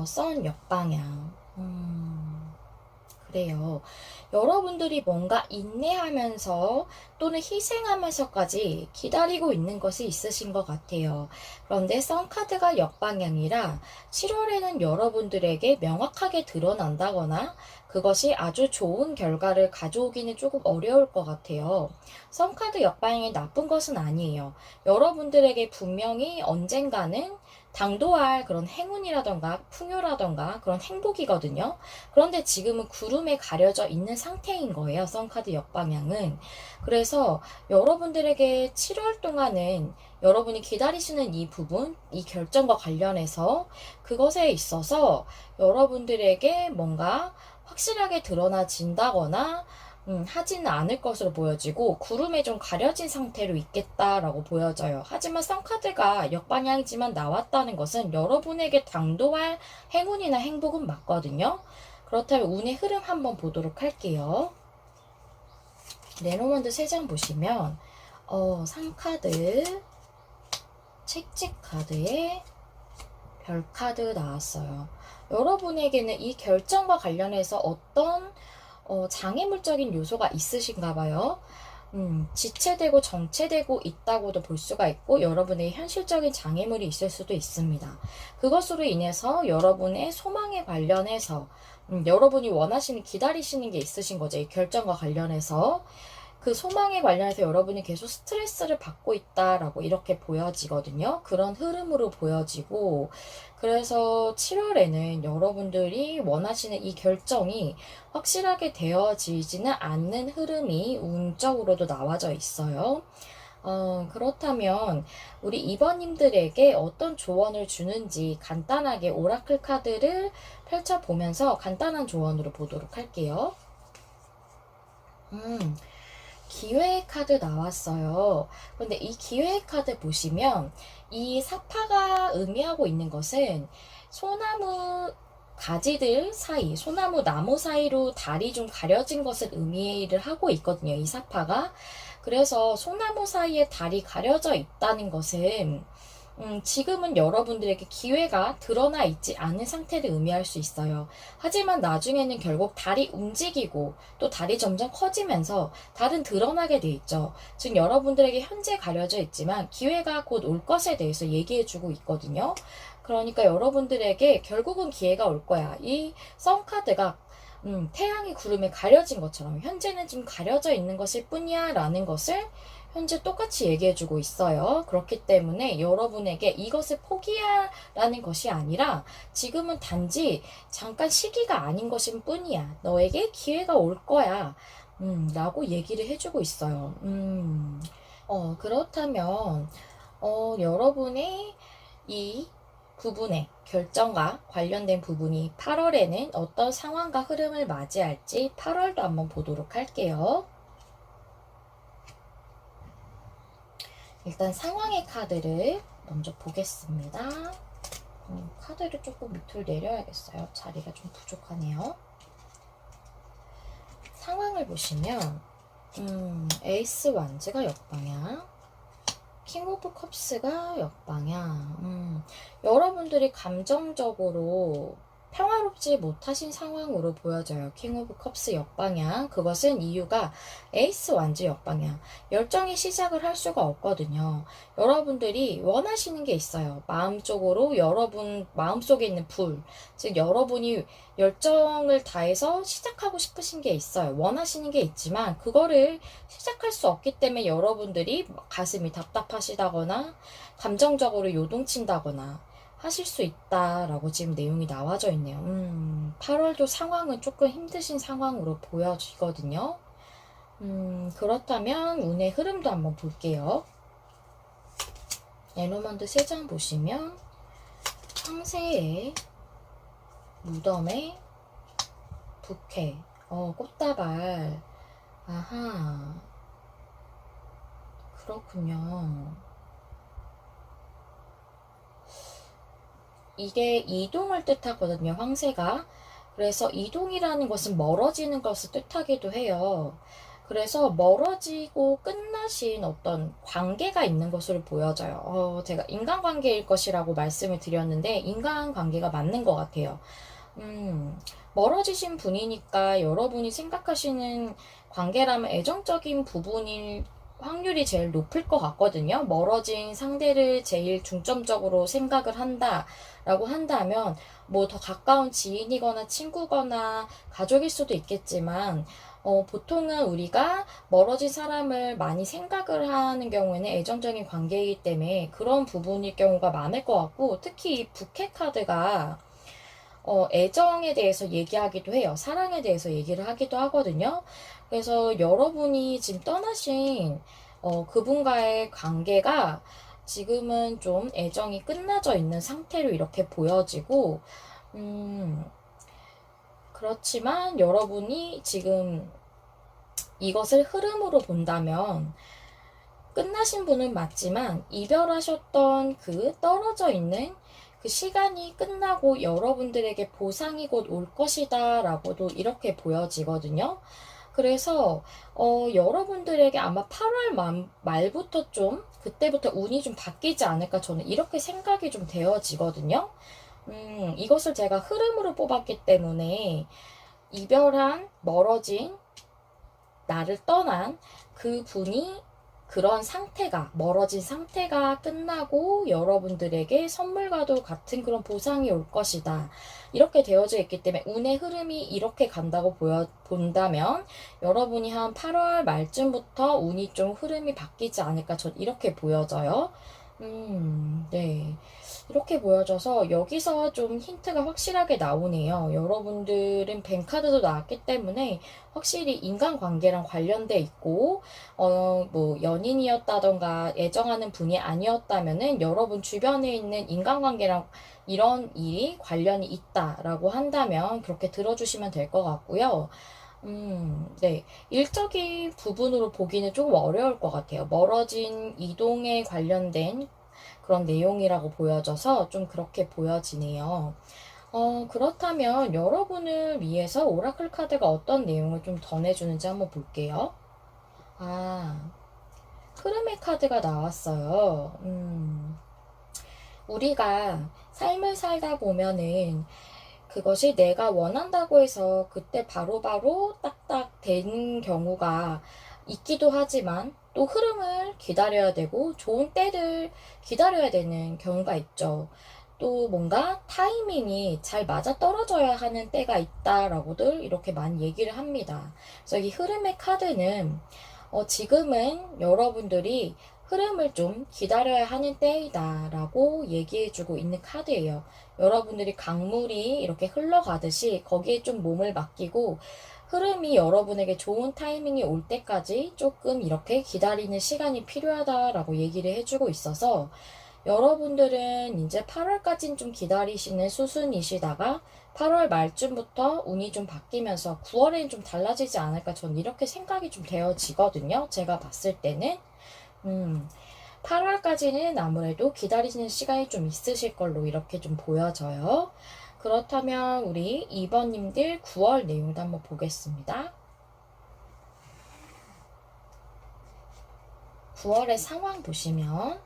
선 역방향. 그래요. 여러분들이 뭔가 인내하면서 또는 희생하면서까지 기다리고 있는 것이 있으신 것 같아요. 그런데 선카드가 역방향이라 7월에는 여러분들에게 명확하게 드러난다거나 그것이 아주 좋은 결과를 가져오기는 조금 어려울 것 같아요. 선카드 역방향이 나쁜 것은 아니에요. 여러분들에게 분명히 언젠가는 당도할 그런 행운이라던가 풍요라던가 그런 행복이거든요. 그런데 지금은 구름에 가려져 있는 상태인 거예요. 선카드 역방향은. 그래서 여러분들에게 7월 동안은 여러분이 기다리시는 이 부분, 이 결정과 관련해서 그것에 있어서 여러분들에게 뭔가 확실하게 드러나진다거나 하지는 않을 것으로 보여지고 구름에 좀 가려진 상태로 있겠다라고 보여져요. 하지만 썬카드가 역방향이지만 나왔다는 것은 여러분에게 당도할 행운이나 행복은 맞거든요. 그렇다면 운의 흐름 한번 보도록 할게요. 레노먼드 3장 보시면 상카드, 책찍 카드에 별 카드 나왔어요. 여러분에게는 이 결정과 관련해서 어떤 장애물적인 요소가 있으신가 봐요. 지체되고 정체되고 있다고도 볼 수가 있고 여러분의 현실적인 장애물이 있을 수도 있습니다. 그것으로 인해서 여러분의 소망에 관련해서 여러분이 원하시는 기다리시는 게 있으신 거죠. 이 결정과 관련해서 그 소망에 관련해서 여러분이 계속 스트레스를 받고 있다라고 이렇게 보여지거든요. 그런 흐름으로 보여지고, 그래서 7월에는 여러분들이 원하시는 이 결정이 확실하게 되어지지는 않는 흐름이 운적으로도 나와져 있어요. 그렇다면 우리 2번님들에게 어떤 조언을 주는지 간단하게 오라클 카드를 펼쳐보면서 간단한 조언으로 보도록 할게요. 기회의 카드 나왔어요. 근데 이 기회의 카드 보시면 이 사파가 의미하고 있는 것은 소나무 가지들 사이, 소나무 나무 사이로 달이 좀 가려진 것을 의미를 하고 있거든요. 이 사파가. 그래서 소나무 사이에 달이 가려져 있다는 것은 지금은 여러분들에게 기회가 드러나 있지 않은 상태를 의미할 수 있어요. 하지만 나중에는 결국 달이 움직이고 또 달이 점점 커지면서 달은 드러나게 돼 있죠. 즉 여러분들에게 현재 가려져 있지만 기회가 곧 올 것에 대해서 얘기해주고 있거든요. 그러니까 여러분들에게 결국은 기회가 올 거야. 이 썬카드가 태양이 구름에 가려진 것처럼 현재는 좀 가려져 있는 것일 뿐이야 라는 것을 현재 똑같이 얘기해주고 있어요. 그렇기 때문에 여러분에게 이것을 포기하라는 것이 아니라 지금은 단지 잠깐 시기가 아닌 것일 뿐이야. 너에게 기회가 올 거야. 라고 얘기를 해주고 있어요. 그렇다면 여러분의 이 부분의 결정과 관련된 부분이 8월에는 어떤 상황과 흐름을 맞이할지 8월도 한번 보도록 할게요. 일단 상황의 카드를 먼저 보겠습니다. 카드를 조금 밑으로 내려야겠어요. 자리가 좀 부족하네요. 상황을 보시면 에이스 완즈가 역방향, 킹 오브 컵스가 역방향. 여러분들이 감정적으로 평화롭지 못하신 상황으로 보여져요. 킹 오브 컵스 역방향. 그것은 이유가 에이스 완즈 역방향. 열정이 시작을 할 수가 없거든요. 여러분들이 원하시는 게 있어요. 마음적으로 여러분 마음속에 있는 불. 즉 여러분이 열정을 다해서 시작하고 싶으신 게 있어요. 원하시는 게 있지만 그거를 시작할 수 없기 때문에 여러분들이 가슴이 답답하시다거나 감정적으로 요동친다거나 하실 수 있다라고 지금 내용이 나와져 있네요. 8월도 상황은 조금 힘드신 상황으로 보여지거든요. 그렇다면 운의 흐름도 한번 볼게요. 에노먼드 3장 보시면 황새의 무덤의 부캐, 꽃다발. 아하, 그렇군요. 이게 이동을 뜻하거든요, 황새가. 그래서 이동이라는 것은 멀어지는 것을 뜻하기도 해요. 그래서 멀어지고 끝나신 어떤 관계가 있는 것으로 보여져요. 제가 인간관계일 것이라고 말씀을 드렸는데 인간관계가 맞는 것 같아요. 멀어지신 분이니까 여러분이 생각하시는 관계라면 애정적인 부분일 확률이 제일 높을 것 같거든요. 멀어진 상대를 제일 중점적으로 생각을 한다라고 한다면 뭐 더 가까운 지인이거나 친구거나 가족일 수도 있겠지만 보통은 우리가 멀어진 사람을 많이 생각을 하는 경우에는 애정적인 관계이기 때문에 그런 부분일 경우가 많을 것 같고 특히 이 부캐 카드가 애정에 대해서 얘기하기도 해요. 사랑에 대해서 얘기를 하기도 하거든요. 그래서 여러분이 지금 떠나신 그분과의 관계가 지금은 좀 애정이 끝나져 있는 상태로 이렇게 보여지고 그렇지만 여러분이 지금 이것을 흐름으로 본다면 끝나신 분은 맞지만 이별하셨던 그 떨어져 있는 그 시간이 끝나고 여러분들에게 보상이 곧 올 것이다 라고도 이렇게 보여지거든요. 그래서 여러분들에게 아마 8월 말부터 좀 그때부터 운이 좀 바뀌지 않을까 저는 이렇게 생각이 좀 되어지거든요. 이것을 제가 흐름으로 뽑았기 때문에 이별한 멀어진 나를 떠난 그 분이 그런 상태가, 멀어진 상태가 끝나고 여러분들에게 선물과도 같은 그런 보상이 올 것이다. 이렇게 되어져 있기 때문에 운의 흐름이 이렇게 간다고 본다면 여러분이 한 8월 말쯤부터 운이 좀 흐름이 바뀌지 않을까 전 이렇게 보여져요. 네. 이렇게 보여져서 여기서 좀 힌트가 확실하게 나오네요. 여러분들은 뱅카드도 나왔기 때문에 확실히 인간관계랑 관련돼 있고, 뭐, 연인이었다던가 애정하는 분이 아니었다면은 여러분 주변에 있는 인간관계랑 이런 일이 관련이 있다라고 한다면 그렇게 들어주시면 될 것 같고요. 네. 일적인 부분으로 보기는 조금 어려울 것 같아요. 멀어진 이동에 관련된 그런 내용이라고 보여져서 좀 그렇게 보여지네요. 그렇다면 여러분을 위해서 오라클 카드가 어떤 내용을 좀 전해주는지 한번 볼게요. 아, 흐름의 카드가 나왔어요. 우리가 삶을 살다 보면은 그것이 내가 원한다고 해서 그때 바로바로 딱딱 되는 경우가 있기도 하지만 또 흐름을 기다려야 되고 좋은 때를 기다려야 되는 경우가 있죠. 또 뭔가 타이밍이 잘 맞아 떨어져야 하는 때가 있다라고들 이렇게 많이 얘기를 합니다. 그래서 이 흐름의 카드는 지금은 여러분들이 흐름을 좀 기다려야 하는 때이다 라고 얘기해주고 있는 카드예요. 여러분들이 강물이 이렇게 흘러가듯이 거기에 좀 몸을 맡기고 흐름이 여러분에게 좋은 타이밍이 올 때까지 조금 이렇게 기다리는 시간이 필요하다라고 얘기를 해주고 있어서 여러분들은 이제 8월까지는 좀 기다리시는 수순이시다가 8월 말쯤부터 운이 좀 바뀌면서 9월에는 좀 달라지지 않을까 전 이렇게 생각이 좀 되어지거든요. 제가 봤을 때는 8월까지는 아무래도 기다리시는 시간이 좀 있으실 걸로 이렇게 좀 보여져요. 그렇다면 우리 2번님들 9월 내용도 한번 보겠습니다. 9월의 상황 보시면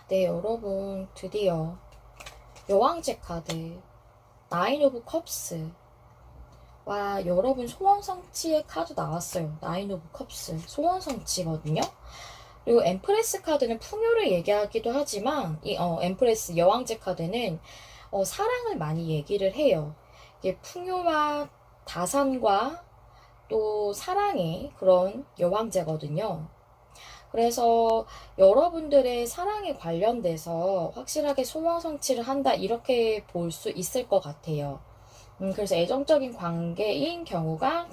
네, 여러분 드디어 여왕제 카드 나인 오브 컵스 와, 여러분 소원성취의 카드 나왔어요. 나인 오브 컵스 소원성취거든요. 그리고 엠프레스 카드는 풍요를 얘기하기도 하지만 이 엠프레스 여왕제 카드는 사랑을 많이 얘기를 해요. 이게 풍요와 다산과 또 사랑의 그런 여왕제거든요. 그래서 여러분들의 사랑에 관련돼서 확실하게 소원 성취를 한다 이렇게 볼 수 있을 것 같아요. 그래서 애정적인 관계인 경우가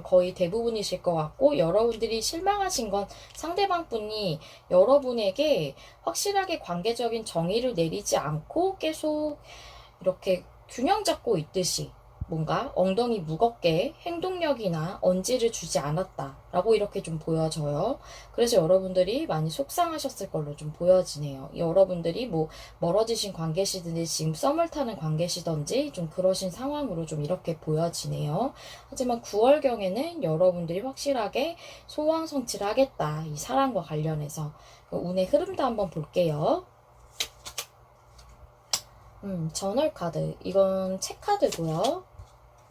거의 대부분이실 것 같고 여러분들이 실망하신 건 상대방 분이 여러분에게 확실하게 관계적인 정의를 내리지 않고 계속 이렇게 균형 잡고 있듯이 뭔가 엉덩이 무겁게 행동력이나 언지를 주지 않았다라고 이렇게 좀 보여져요. 그래서 여러분들이 많이 속상하셨을 걸로 좀 보여지네요. 여러분들이 뭐 멀어지신 관계시든지 지금 썸을 타는 관계시든지 좀 그러신 상황으로 좀 이렇게 보여지네요. 하지만 9월경에는 여러분들이 확실하게 소원 성취를 하겠다. 이 사랑과 관련해서 운의 흐름도 한번 볼게요. 저널 카드. 이건 책 카드고요.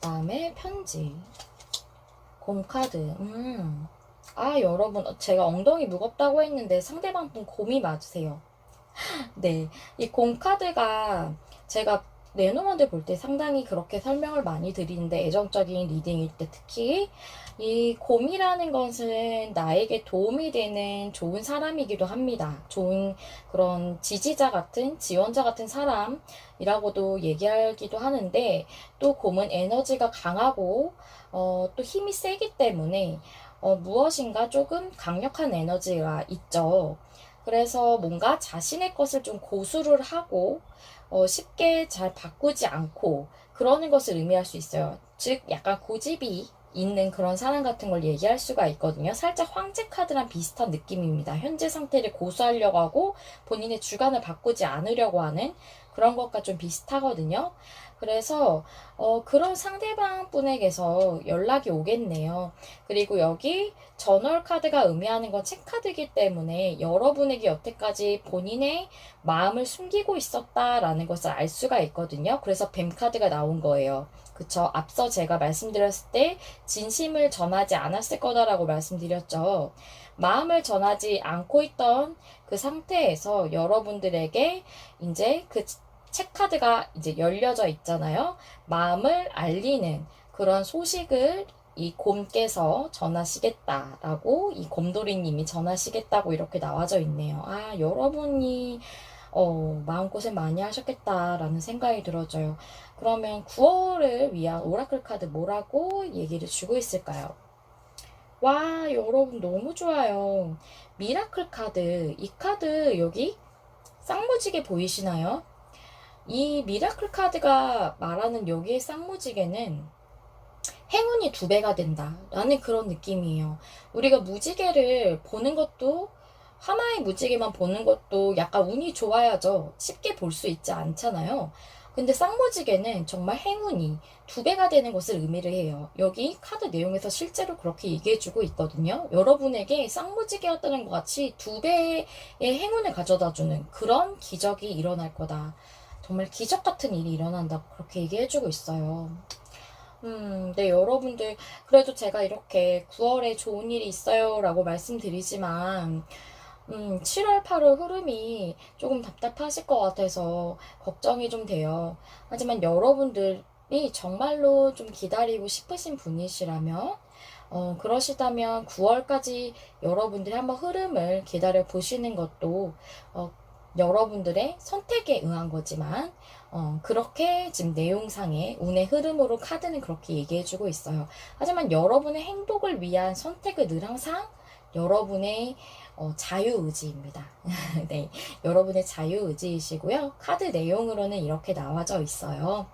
그다음에 편지, 곰 카드. 여러분, 제가 엉덩이 무겁다고 했는데 상대방 분 곰이 맞으세요. 네, 이 곰 카드가 제가 레노먼들 볼 때 상당히 그렇게 설명을 많이 드리는데 애정적인 리딩일 때 특히 이 곰이라는 것은 나에게 도움이 되는 좋은 사람이기도 합니다. 좋은 그런 지지자 같은 지원자 같은 사람이라고도 얘기하기도 하는데 또 곰은 에너지가 강하고 또 힘이 세기 때문에 무엇인가 조금 강력한 에너지가 있죠. 그래서 뭔가 자신의 것을 좀 고수를 하고 쉽게 잘 바꾸지 않고 그러는 것을 의미할 수 있어요. 즉 약간 고집이 있는 그런 사람 같은 걸 얘기할 수가 있거든요. 살짝 황제 카드랑 비슷한 느낌입니다. 현재 상태를 고수하려고 하고 본인의 주관을 바꾸지 않으려고 하는 그런 것과 좀 비슷하거든요. 그래서 그런 상대방 분에게서 연락이 오겠네요. 그리고 여기 저널 카드가 의미하는 건 책 카드이기 때문에 여러분에게 여태까지 본인의 마음을 숨기고 있었다라는 것을 알 수가 있거든요. 그래서 뱀 카드가 나온 거예요. 그쵸? 앞서 제가 말씀드렸을 때 진심을 전하지 않았을 거다라고 말씀드렸죠. 마음을 전하지 않고 있던 그 상태에서 여러분들에게 이제 그 책카드가 이제 열려져 있잖아요. 마음을 알리는 그런 소식을 이 곰께서 전하시겠다라고 이 곰돌이님이 전하시겠다고 이렇게 나와져 있네요. 아, 여러분이 마음고생 많이 하셨겠다라는 생각이 들어져요. 그러면 9월을 위한 오라클 카드 뭐라고 얘기를 주고 있을까요? 와, 여러분 너무 좋아요. 미라클 카드. 이 카드 여기 쌍무지개 보이시나요? 이 미라클 카드가 말하는 여기의 쌍무지개는 행운이 2배가 된다라는 그런 느낌이에요. 우리가 무지개를 보는 것도 하나의 무지개만 보는 것도 약간 운이 좋아야죠. 쉽게 볼 수 있지 않잖아요. 근데 쌍무지개는 정말 행운이 2배가 되는 것을 의미를 해요. 여기 카드 내용에서 실제로 그렇게 얘기해주고 있거든요. 여러분에게 쌍무지개였다는 것 같이 2배의 행운을 가져다주는 그런 기적이 일어날 거다. 정말 기적 같은 일이 일어난다고 그렇게 얘기해주고 있어요. 네, 여러분들, 그래도 제가 이렇게 9월에 좋은 일이 있어요 라고 말씀드리지만, 7월, 8월 흐름이 조금 답답하실 것 같아서 걱정이 좀 돼요. 하지만 여러분들이 정말로 좀 기다리고 싶으신 분이시라면, 그러시다면 9월까지 여러분들이 한번 흐름을 기다려 보시는 것도, 여러분들의 선택에 의한 거지만, 그렇게 지금 내용상의 운의 흐름으로 카드는 그렇게 얘기해주고 있어요. 하지만 여러분의 행복을 위한 선택은 늘 항상 여러분의 자유의지입니다. 네, 여러분의 자유의지이시고요. 카드 내용으로는 이렇게 나와져 있어요.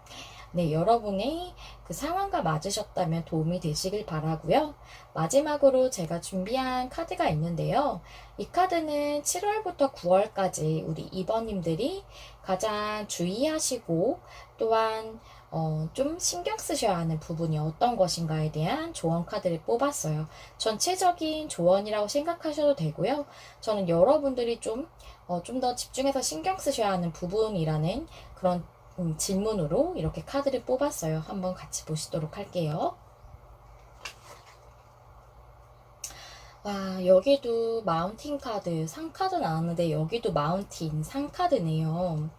네, 여러분의 그 상황과 맞으셨다면 도움이 되시길 바라고요. 마지막으로 제가 준비한 카드가 있는데요. 이 카드는 7월부터 9월까지 우리 2번님들이 가장 주의하시고 또한 좀 신경 쓰셔야 하는 부분이 어떤 것인가에 대한 조언 카드를 뽑았어요. 전체적인 조언이라고 생각하셔도 되고요. 저는 여러분들이 좀 더 집중해서 신경 쓰셔야 하는 부분이라는 그런 질문으로 이렇게 카드를 뽑았어요. 한번 같이 보시도록 할게요. 와, 여기도 마운틴 카드, 상 카드 나왔는데 여기도 마운틴, 상 카드네요.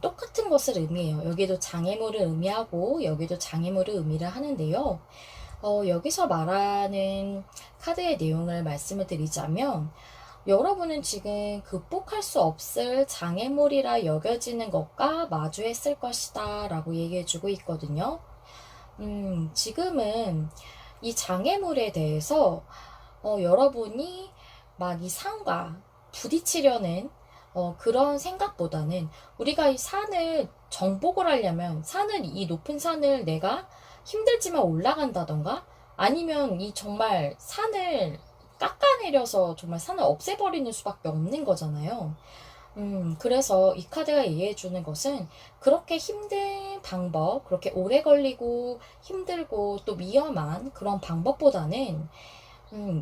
똑같은 것을 의미해요. 여기도 장애물을 의미하고 여기도 장애물을 의미를 하는데요. 여기서 말하는 카드의 내용을 말씀을 드리자면 여러분은 지금 극복할 수 없을 장애물이라 여겨지는 것과 마주했을 것이다 라고 얘기해주고 있거든요. 지금은 이 장애물에 대해서 여러분이 막 이 산과 부딪히려는 그런 생각보다는 우리가 이 산을 정복을 하려면 이 높은 산을 내가 힘들지만 올라간다던가 아니면 이 정말 산을 깎아내려서 정말 산을 없애버리는 수밖에 없는 거잖아요. 그래서 이 카드가 얘기해주는 것은 그렇게 힘든 방법, 그렇게 오래 걸리고 힘들고 또 위험한 그런 방법보다는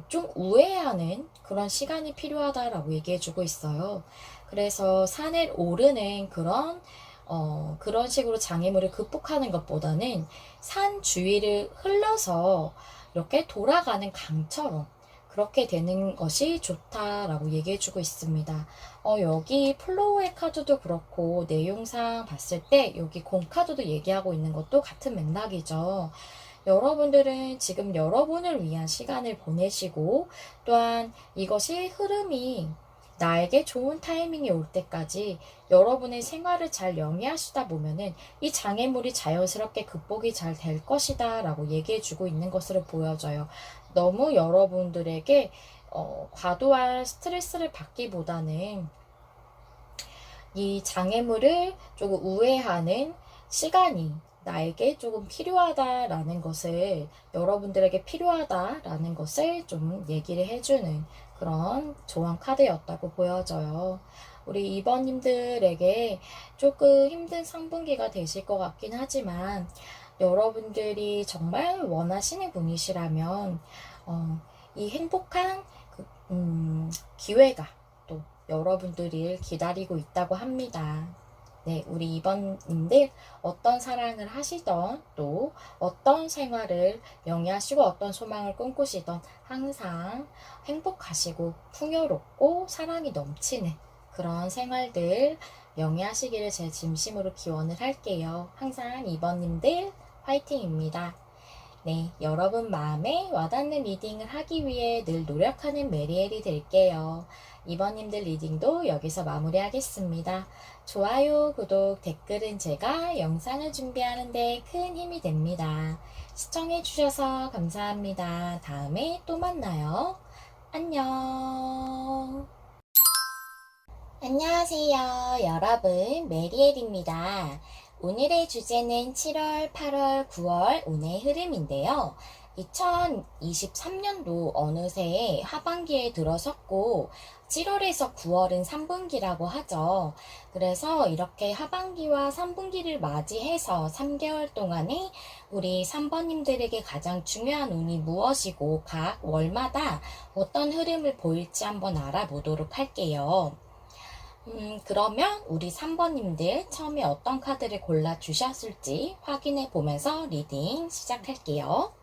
좀 우회하는 그런 시간이 필요하다라고 얘기해주고 있어요. 그래서 산을 오르는 그런 식으로 장애물을 극복하는 것보다는 산 주위를 흘러서 이렇게 돌아가는 강처럼 그렇게 되는 것이 좋다라고 얘기해주고 있습니다. 여기 플로우의 카드도 그렇고 내용상 봤을 때 여기 공 카드도 얘기하고 있는 것도 같은 맥락이죠. 여러분들은 지금 여러분을 위한 시간을 보내시고 또한 이것이 흐름이 나에게 좋은 타이밍이 올 때까지 여러분의 생활을 잘 영위하시다 보면은 이 장애물이 자연스럽게 극복이 잘 될 것이다 라고 얘기해 주고 있는 것으로 보여져요. 너무 여러분들에게 과도한 스트레스를 받기보다는 이 장애물을 조금 우회하는 시간이 나에게 조금 필요하다라는 것을 여러분들에게 필요하다라는 것을 좀 얘기를 해주는 그런 조언 카드였다고 보여져요. 우리 2번님들에게 조금 힘든 상분기가 되실 것 같긴 하지만 여러분들이 정말 원하시는 분이시라면 이 행복한 기회가 또 여러분들을 기다리고 있다고 합니다. 네, 우리 2번님들 어떤 사랑을 하시던 또 어떤 생활을 영위하시고 어떤 소망을 꿈꾸시던 항상 행복하시고 풍요롭고 사랑이 넘치는 그런 생활들 영위하시기를 제 진심으로 기원을 할게요. 항상 2번님들 화이팅입니다. 네, 여러분 마음에 와닿는 리딩을 하기 위해 늘 노력하는 메리엘이 될게요. 2번님들 리딩도 여기서 마무리하겠습니다. 좋아요, 구독, 댓글은 제가 영상을 준비하는데 큰 힘이 됩니다. 시청해주셔서 감사합니다. 다음에 또 만나요. 안녕. 안녕하세요, 여러분. 메리엘입니다. 오늘의 주제는 7월, 8월, 9월 운의 흐름인데요. 2023년도 어느새 하반기에 들어섰고 7월에서 9월은 3분기라고 하죠. 그래서 이렇게 하반기와 3분기를 맞이해서 3개월 동안에 우리 3번님들에게 가장 중요한 운이 무엇이고 각 월마다 어떤 흐름을 보일지 한번 알아보도록 할게요. 그러면 우리 3번님들 처음에 어떤 카드를 골라주셨을지 확인해 보면서 리딩 시작할게요.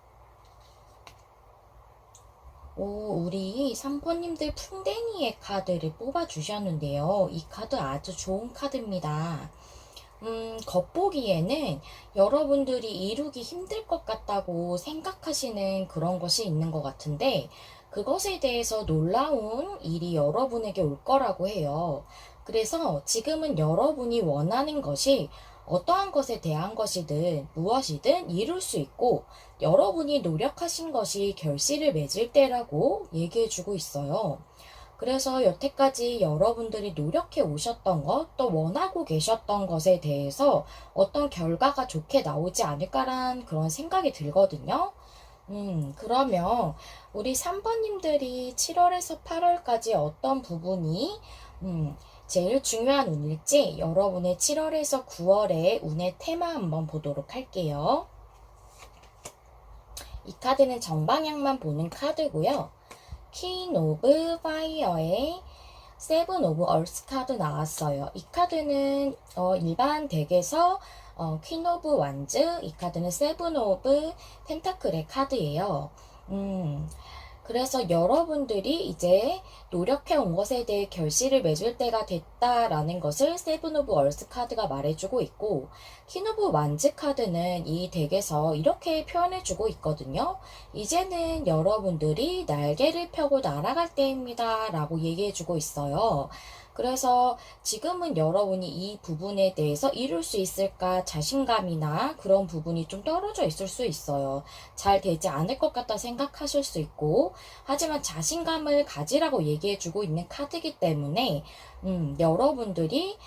우리 3번님들 풍뎅이의 카드를 뽑아주셨는데요. 이 카드 아주 좋은 카드입니다. 겉보기에는 여러분들이 이루기 힘들 것 같다고 생각하시는 그런 것이 있는 것 같은데, 그것에 대해서 놀라운 일이 여러분에게 올 거라고 해요. 그래서 지금은 여러분이 원하는 것이 어떠한 것에 대한 것이든 무엇이든 이룰 수 있고 여러분이 노력하신 것이 결실을 맺을 때라고 얘기해 주고 있어요. 그래서 여태까지 여러분들이 노력해 오셨던 것, 또 원하고 계셨던 것에 대해서 어떤 결과가 좋게 나오지 않을까란 그런 생각이 들거든요. 그러면 우리 3번님들이 7월에서 8월까지 어떤 부분이 제일 중요한 운일지 여러분의 7월에서 9월의 운의 테마 한번 보도록 할게요. 이 카드는 정방향만 보는 카드고요. 퀸 오브 파이어의 세븐 오브 얼스 카드 나왔어요. 이 카드는 일반 덱에서 퀸 오브 완즈, 이 카드는 세븐 오브 펜타클의 카드예요. 그래서 여러분들이 이제 노력해 온 것에 대해 결실을 맺을 때가 됐다라는 것을 세븐 오브 얼스 카드가 말해주고 있고, 퀸 오브 완즈 카드는 이 덱에서 이렇게 표현해주고 있거든요. 이제는 여러분들이 날개를 펴고 날아갈 때입니다 라고 얘기해주고 있어요. 그래서 지금은 여러분이 이 부분에 대해서 이룰 수 있을까 자신감이나 그런 부분이 좀 떨어져 있을 수 있어요. 잘 되지 않을 것 같다 생각하실 수 있고, 하지만 자신감을 가지라고 얘기해주고 있는 카드이기 때문에 여러분들이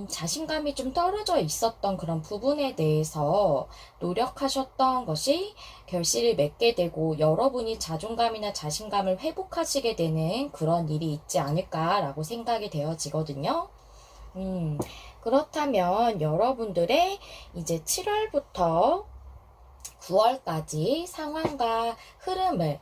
자신감이 좀 떨어져 있었던 그런 부분에 대해서 노력하셨던 것이 결실을 맺게 되고 여러분이 자존감이나 자신감을 회복하시게 되는 그런 일이 있지 않을까라고 생각이 되어지거든요. 그렇다면 여러분들의 이제 7월부터 9월까지 상황과 흐름을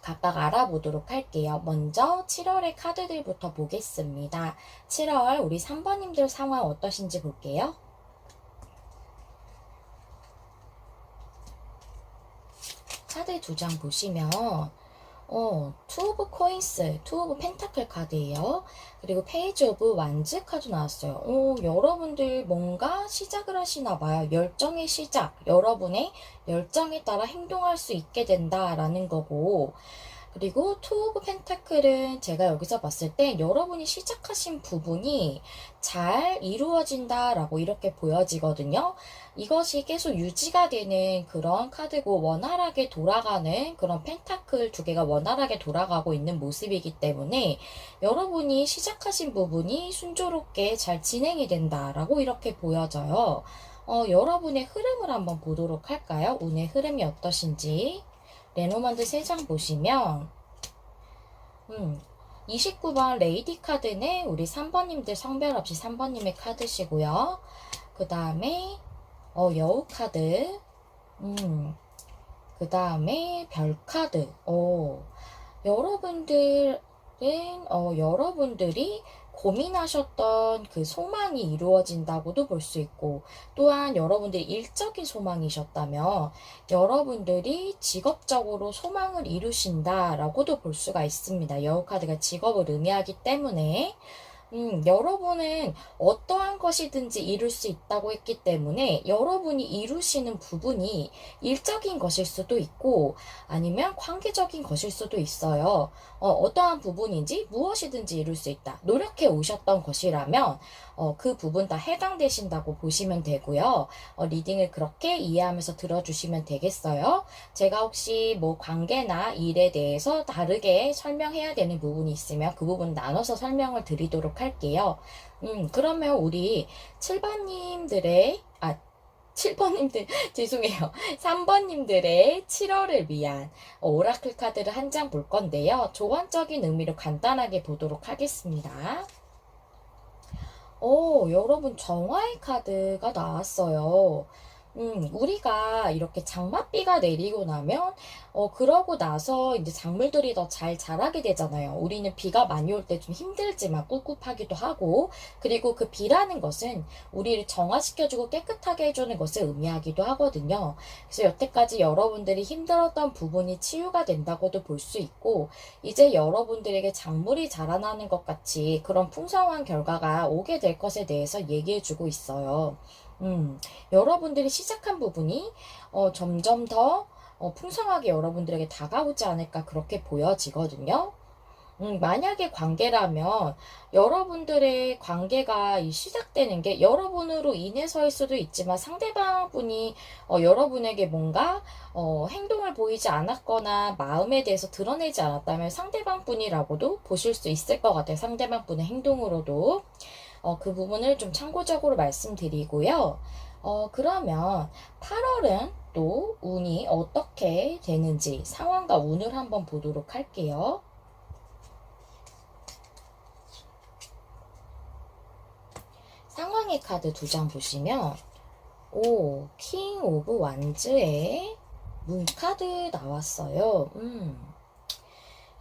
각각 알아보도록 할게요. 먼저 7월의 카드들부터 보겠습니다. 7월 우리 3번님들 상황 어떠신지 볼게요. 카드 두 장 보시면 투 오브 코인스, 투 오브 펜타클 카드예요. 그리고 페이지 오브 완즈 카드 나왔어요. 여러분들 뭔가 시작을 하시나 봐요. 열정의 시작, 여러분의 열정에 따라 행동할 수 있게 된다라는 거고, 그리고 투 오브 펜타클은 제가 여기서 봤을 때 여러분이 시작하신 부분이 잘 이루어진다라고 이렇게 보여지거든요. 이것이 계속 유지가 되는 그런 카드고 원활하게 돌아가는 그런 펜타클 두 개가 원활하게 돌아가고 있는 모습이기 때문에 여러분이 시작하신 부분이 순조롭게 잘 진행이 된다라고 이렇게 보여져요. 여러분의 흐름을 한번 보도록 할까요? 운의 흐름이 어떠신지. 레노만드 3장 보시면 29번 레이디 카드는 우리 3번님들 성별 없이 3번님의 카드시고요. 그 다음에 여우 카드, 그 다음에 별 카드. 여러분들은 여러분들이 고민하셨던 그 소망이 이루어진다고도 볼 수 있고, 또한 여러분들이 일적인 소망이셨다면 여러분들이 직업적으로 소망을 이루신다라고도 볼 수가 있습니다. 여우 카드가 직업을 의미하기 때문에 여러분은 어떠한 것이든지 이룰 수 있다고 했기 때문에 여러분이 이루시는 부분이 일적인 것일 수도 있고 아니면 관계적인 것일 수도 있어요. 어떠한 부분인지 무엇이든지 이룰 수 있다. 노력해 오셨던 것이라면 그 부분 다 해당되신다고 보시면 되고요. 리딩을 그렇게 이해하면서 들어주시면 되겠어요. 제가 혹시 뭐 관계나 일에 대해서 다르게 설명해야 되는 부분이 있으면 그 부분 나눠서 설명을 드리도록 할게요. 그러면 우리 7번님들의, 7번님들, 죄송해요. 3번님들의 7월을 위한 오라클 카드를 한 장 볼 건데요. 조언적인 의미로 간단하게 보도록 하겠습니다. 여러분 정화의 카드가 나왔어요. 우리가 이렇게 장맛비가 내리고 나면, 그러고 나서 이제 작물들이 더 잘 자라게 되잖아요. 우리는 비가 많이 올 때 좀 힘들지만 꿉꿉하기도 하고, 그리고 그 비라는 것은 우리를 정화시켜주고 깨끗하게 해주는 것을 의미하기도 하거든요. 그래서 여태까지 여러분들이 힘들었던 부분이 치유가 된다고도 볼 수 있고, 이제 여러분들에게 작물이 자라나는 것 같이 그런 풍성한 결과가 오게 될 것에 대해서 얘기해주고 있어요. 여러분들이 시작한 부분이 점점 더 풍성하게 여러분들에게 다가오지 않을까 그렇게 보여지거든요. 만약에 관계라면 여러분들의 관계가 시작되는 게 여러분으로 인해서일 수도 있지만 상대방 분이 여러분에게 뭔가 행동을 보이지 않았거나 마음에 대해서 드러내지 않았다면 상대방 분이라고도 보실 수 있을 것 같아요. 상대방 분의 행동으로도. 그 부분을 좀 참고적으로 말씀드리고요. 그러면 8월은 또 운이 어떻게 되는지 상황과 운을 한번 보도록 할게요. 상황의 카드 두 장 보시면 킹 오브 완즈의 문 카드 나왔어요.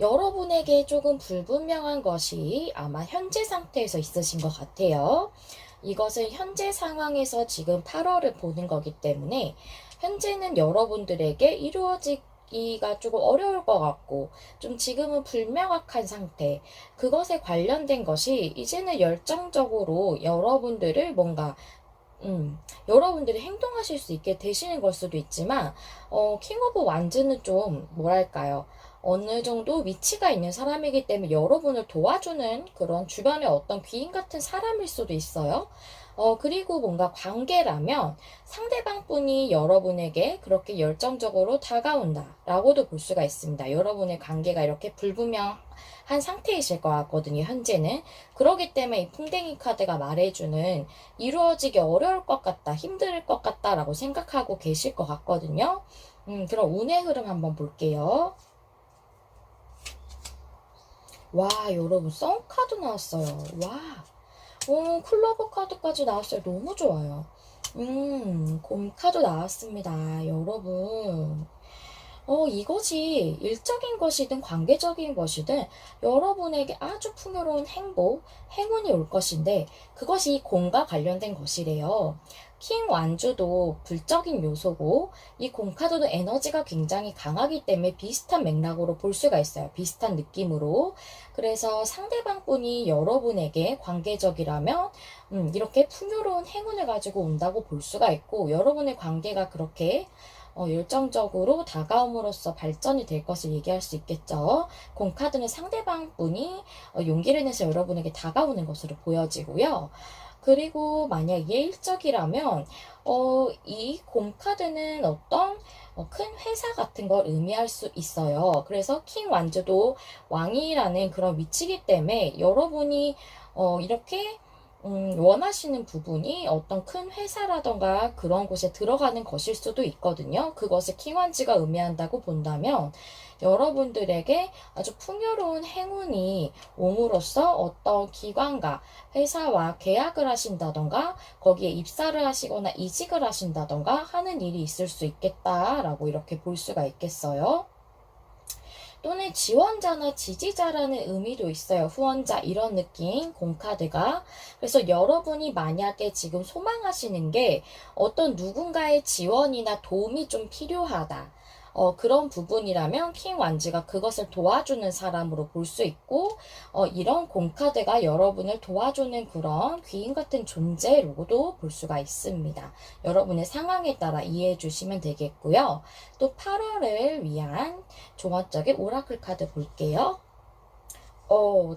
여러분에게 조금 불분명한 것이 아마 현재 상태에서 있으신 것 같아요. 이것은 현재 상황에서 지금 8월을 보는 거기 때문에 현재는 여러분들에게 이루어지기가 조금 어려울 것 같고 좀 지금은 불명확한 상태, 그것에 관련된 것이 이제는 열정적으로 여러분들을 뭔가 여러분들이 행동하실 수 있게 되시는 걸 수도 있지만 킹 오브 완즈는 좀 뭐랄까요, 어느 정도 위치가 있는 사람이기 때문에 여러분을 도와주는 그런 주변의 어떤 귀인 같은 사람일 수도 있어요. 그리고 뭔가 관계라면 상대방 분이 여러분에게 그렇게 열정적으로 다가온다라고도 볼 수가 있습니다. 여러분의 관계가 이렇게 불분명한 상태이실 것 같거든요, 현재는. 그렇기 때문에 이 풍뎅이 카드가 말해주는 이루어지기 어려울 것 같다, 힘들 것 같다라고 생각하고 계실 것 같거든요. 그럼 운의 흐름 한번 볼게요. 와, 여러분, 썬 카드 나왔어요. 와. 클로버 카드까지 나왔어요. 너무 좋아요. 곰 카드 나왔습니다. 여러분. 이것이 일적인 것이든 관계적인 것이든 여러분에게 아주 풍요로운 행복, 행운이 올 것인데 그것이 곰과 관련된 것이래요. 킹 완주도 불적인 요소고 이 곰 카드도 에너지가 굉장히 강하기 때문에 비슷한 맥락으로 볼 수가 있어요. 비슷한 느낌으로. 그래서 상대방 분이 여러분에게 관계적이라면 이렇게 풍요로운 행운을 가지고 온다고 볼 수가 있고 여러분의 관계가 그렇게 열정적으로 다가옴으로써 발전이 될 것을 얘기할 수 있겠죠. 곰 카드는 상대방 분이 용기를 내서 여러분에게 다가오는 것으로 보여지고요. 그리고 만약에 일적이라면 이 곰 카드는 어떤 큰 회사 같은 걸 의미할 수 있어요. 그래서 킹 완주도 왕이라는 그런 위치이기 때문에 여러분이 이렇게 원하시는 부분이 어떤 큰 회사라던가 그런 곳에 들어가는 것일 수도 있거든요. 그것을 킹완즈가 의미한다고 본다면 여러분들에게 아주 풍요로운 행운이 옴으로써 어떤 기관과 회사와 계약을 하신다던가 거기에 입사를 하시거나 이직을 하신다던가 하는 일이 있을 수 있겠다라고 이렇게 볼 수가 있겠어요. 또는 지원자나 지지자라는 의미도 있어요. 후원자 이런 느낌 공카드가. 그래서 여러분이 만약에 지금 소망하시는 게 어떤 누군가의 지원이나 도움이 좀 필요하다. 그런 부분이라면 킹 완즈가 그것을 도와주는 사람으로 볼 수 있고, 이런 공카드가 여러분을 도와주는 그런 귀인 같은 존재로도 볼 수가 있습니다. 여러분의 상황에 따라 이해해 주시면 되겠고요. 또 8월을 위한 종합적인 오라클 카드 볼게요.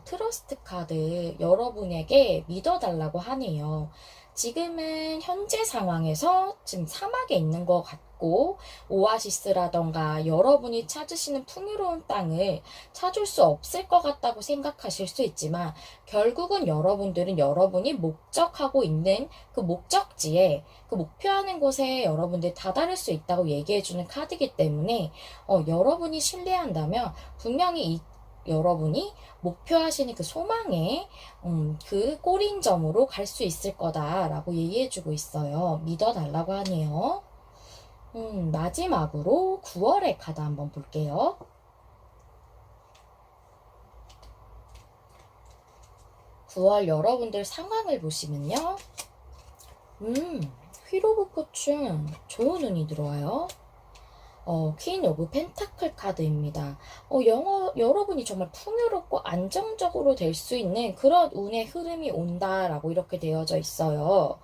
트러스트 카드 여러분에게 믿어달라고 하네요. 지금은 현재 상황에서 지금 사막에 있는 것 같고 오아시스라던가 여러분이 찾으시는 풍요로운 땅을 찾을 수 없을 것 같다고 생각하실 수 있지만 결국은 여러분들은 여러분이 목적하고 있는 그 목적지에 그 목표하는 곳에 여러분들이 다다를 수 있다고 얘기해주는 카드이기 때문에 여러분이 신뢰한다면 분명히 여러분이 목표하시는 그 소망에 그 꼬린점으로 갈 수 있을 거다라고 얘기해주고 있어요. 믿어달라고 하네요. 마지막으로 9월의 카드 한번 볼게요. 9월 여러분들 상황을 보시면요. 휠 오브 포춘 좋은 운이 들어와요. 퀸 오브 펜타클 카드입니다. 여러분이 정말 풍요롭고 안정적으로 될 수 있는 그런 운의 흐름이 온다라고 이렇게 되어져 있어요.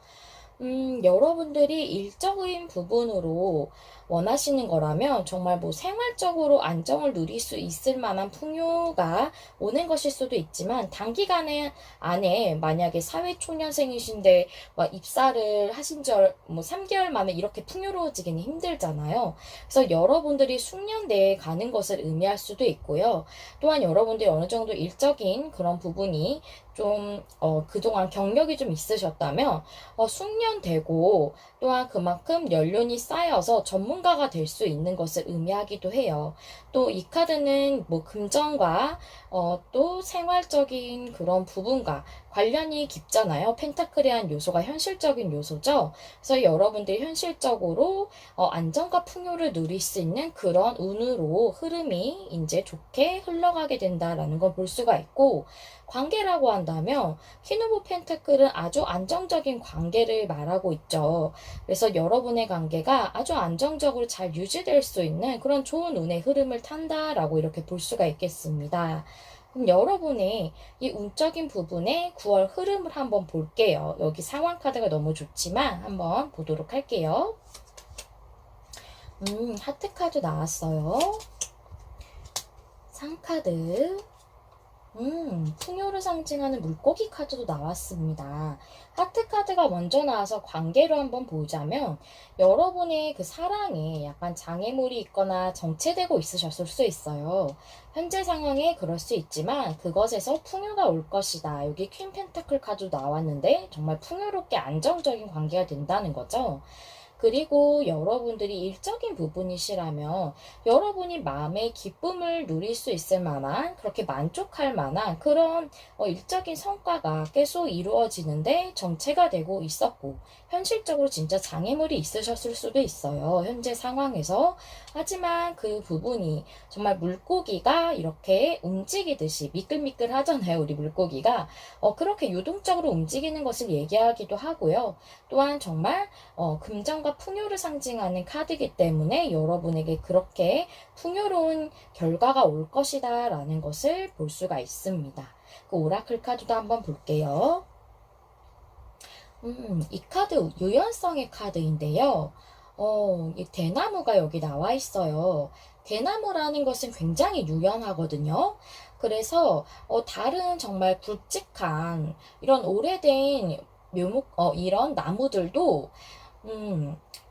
여러분들이 일적인 부분으로 원하시는 거라면 정말 뭐 생활적으로 안정을 누릴 수 있을 만한 풍요가 오는 것일 수도 있지만 단기간에 안에 만약에 사회초년생이신데 막 입사를 하신 지 뭐 3개월 만에 이렇게 풍요로워지기는 힘들잖아요. 그래서 여러분들이 숙련 내에 가는 것을 의미할 수도 있고요. 또한 여러분들이 어느 정도 일적인 그런 부분이 좀 그동안 경력이 좀 있으셨다면 숙련되고 또한 그만큼 연륜이 쌓여서 전문가가 될 수 있는 것을 의미하기도 해요. 또 이 카드는 뭐 금전과 또 생활적인 그런 부분과 관련이 깊잖아요. 펜타클이란 요소가 현실적인 요소죠. 그래서 여러분들이 현실적으로 안정과 풍요를 누릴 수 있는 그런 운으로 흐름이 이제 좋게 흘러가게 된다라는 걸 볼 수가 있고 관계라고 한다면 퀸 오브 펜타클은 아주 안정적인 관계를 말하고 있죠. 그래서 여러분의 관계가 아주 안정적으로 잘 유지될 수 있는 그런 좋은 운의 흐름을 탄다라고 이렇게 볼 수가 있겠습니다. 그럼 여러분의 이 운적인 부분의 9월 흐름을 한번 볼게요. 여기 상황 카드가 너무 좋지만 한번 보도록 할게요. 하트 카드 나왔어요. 상카드. 풍요를 상징하는 물고기 카드도 나왔습니다. 하트 카드가 먼저 나와서 관계로 한번 보자면 여러분의 그 사랑에 약간 장애물이 있거나 정체되고 있으셨을 수 있어요. 현재 상황에 그럴 수 있지만 그것에서 풍요가 올 것이다. 여기 퀸 펜타클 카드도 나왔는데 정말 풍요롭게 안정적인 관계가 된다는 거죠. 그리고 여러분들이 일적인 부분이시라면 여러분이 마음의 기쁨을 누릴 수 있을 만한 그렇게 만족할 만한 그런 일적인 성과가 계속 이루어지는데 정체가 되고 있었고 현실적으로 진짜 장애물이 있으셨을 수도 있어요. 현재 상황에서. 하지만 그 부분이 정말 물고기가 이렇게 움직이듯이 미끌미끌 하잖아요. 우리 물고기가. 그렇게 유동적으로 움직이는 것을 얘기하기도 하고요. 또한 정말 금전과 풍요를 상징하는 카드이기 때문에 여러분에게 그렇게 풍요로운 결과가 올 것이다 라는 것을 볼 수가 있습니다. 그 오라클 카드도 한번 볼게요. 이 카드 유연성의 카드인데요. 이 대나무가 여기 나와 있어요. 대나무라는 것은 굉장히 유연하거든요. 그래서 다른 정말 굵직한 이런 오래된 묘목 이런 나무들도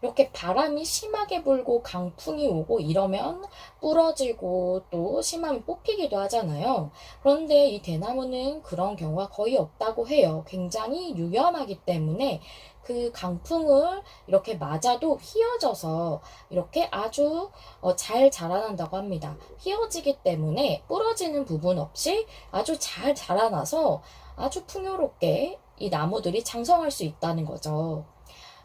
이렇게 바람이 심하게 불고 강풍이 오고 이러면 부러지고 또 심하면 뽑히기도 하잖아요. 그런데 이 대나무는 그런 경우가 거의 없다고 해요. 굉장히 유연하기 때문에 그 강풍을 이렇게 맞아도 휘어져서 이렇게 아주 잘 자라난다고 합니다. 휘어지기 때문에 부러지는 부분 없이 아주 잘 자라나서 아주 풍요롭게 이 나무들이 장성할 수 있다는 거죠.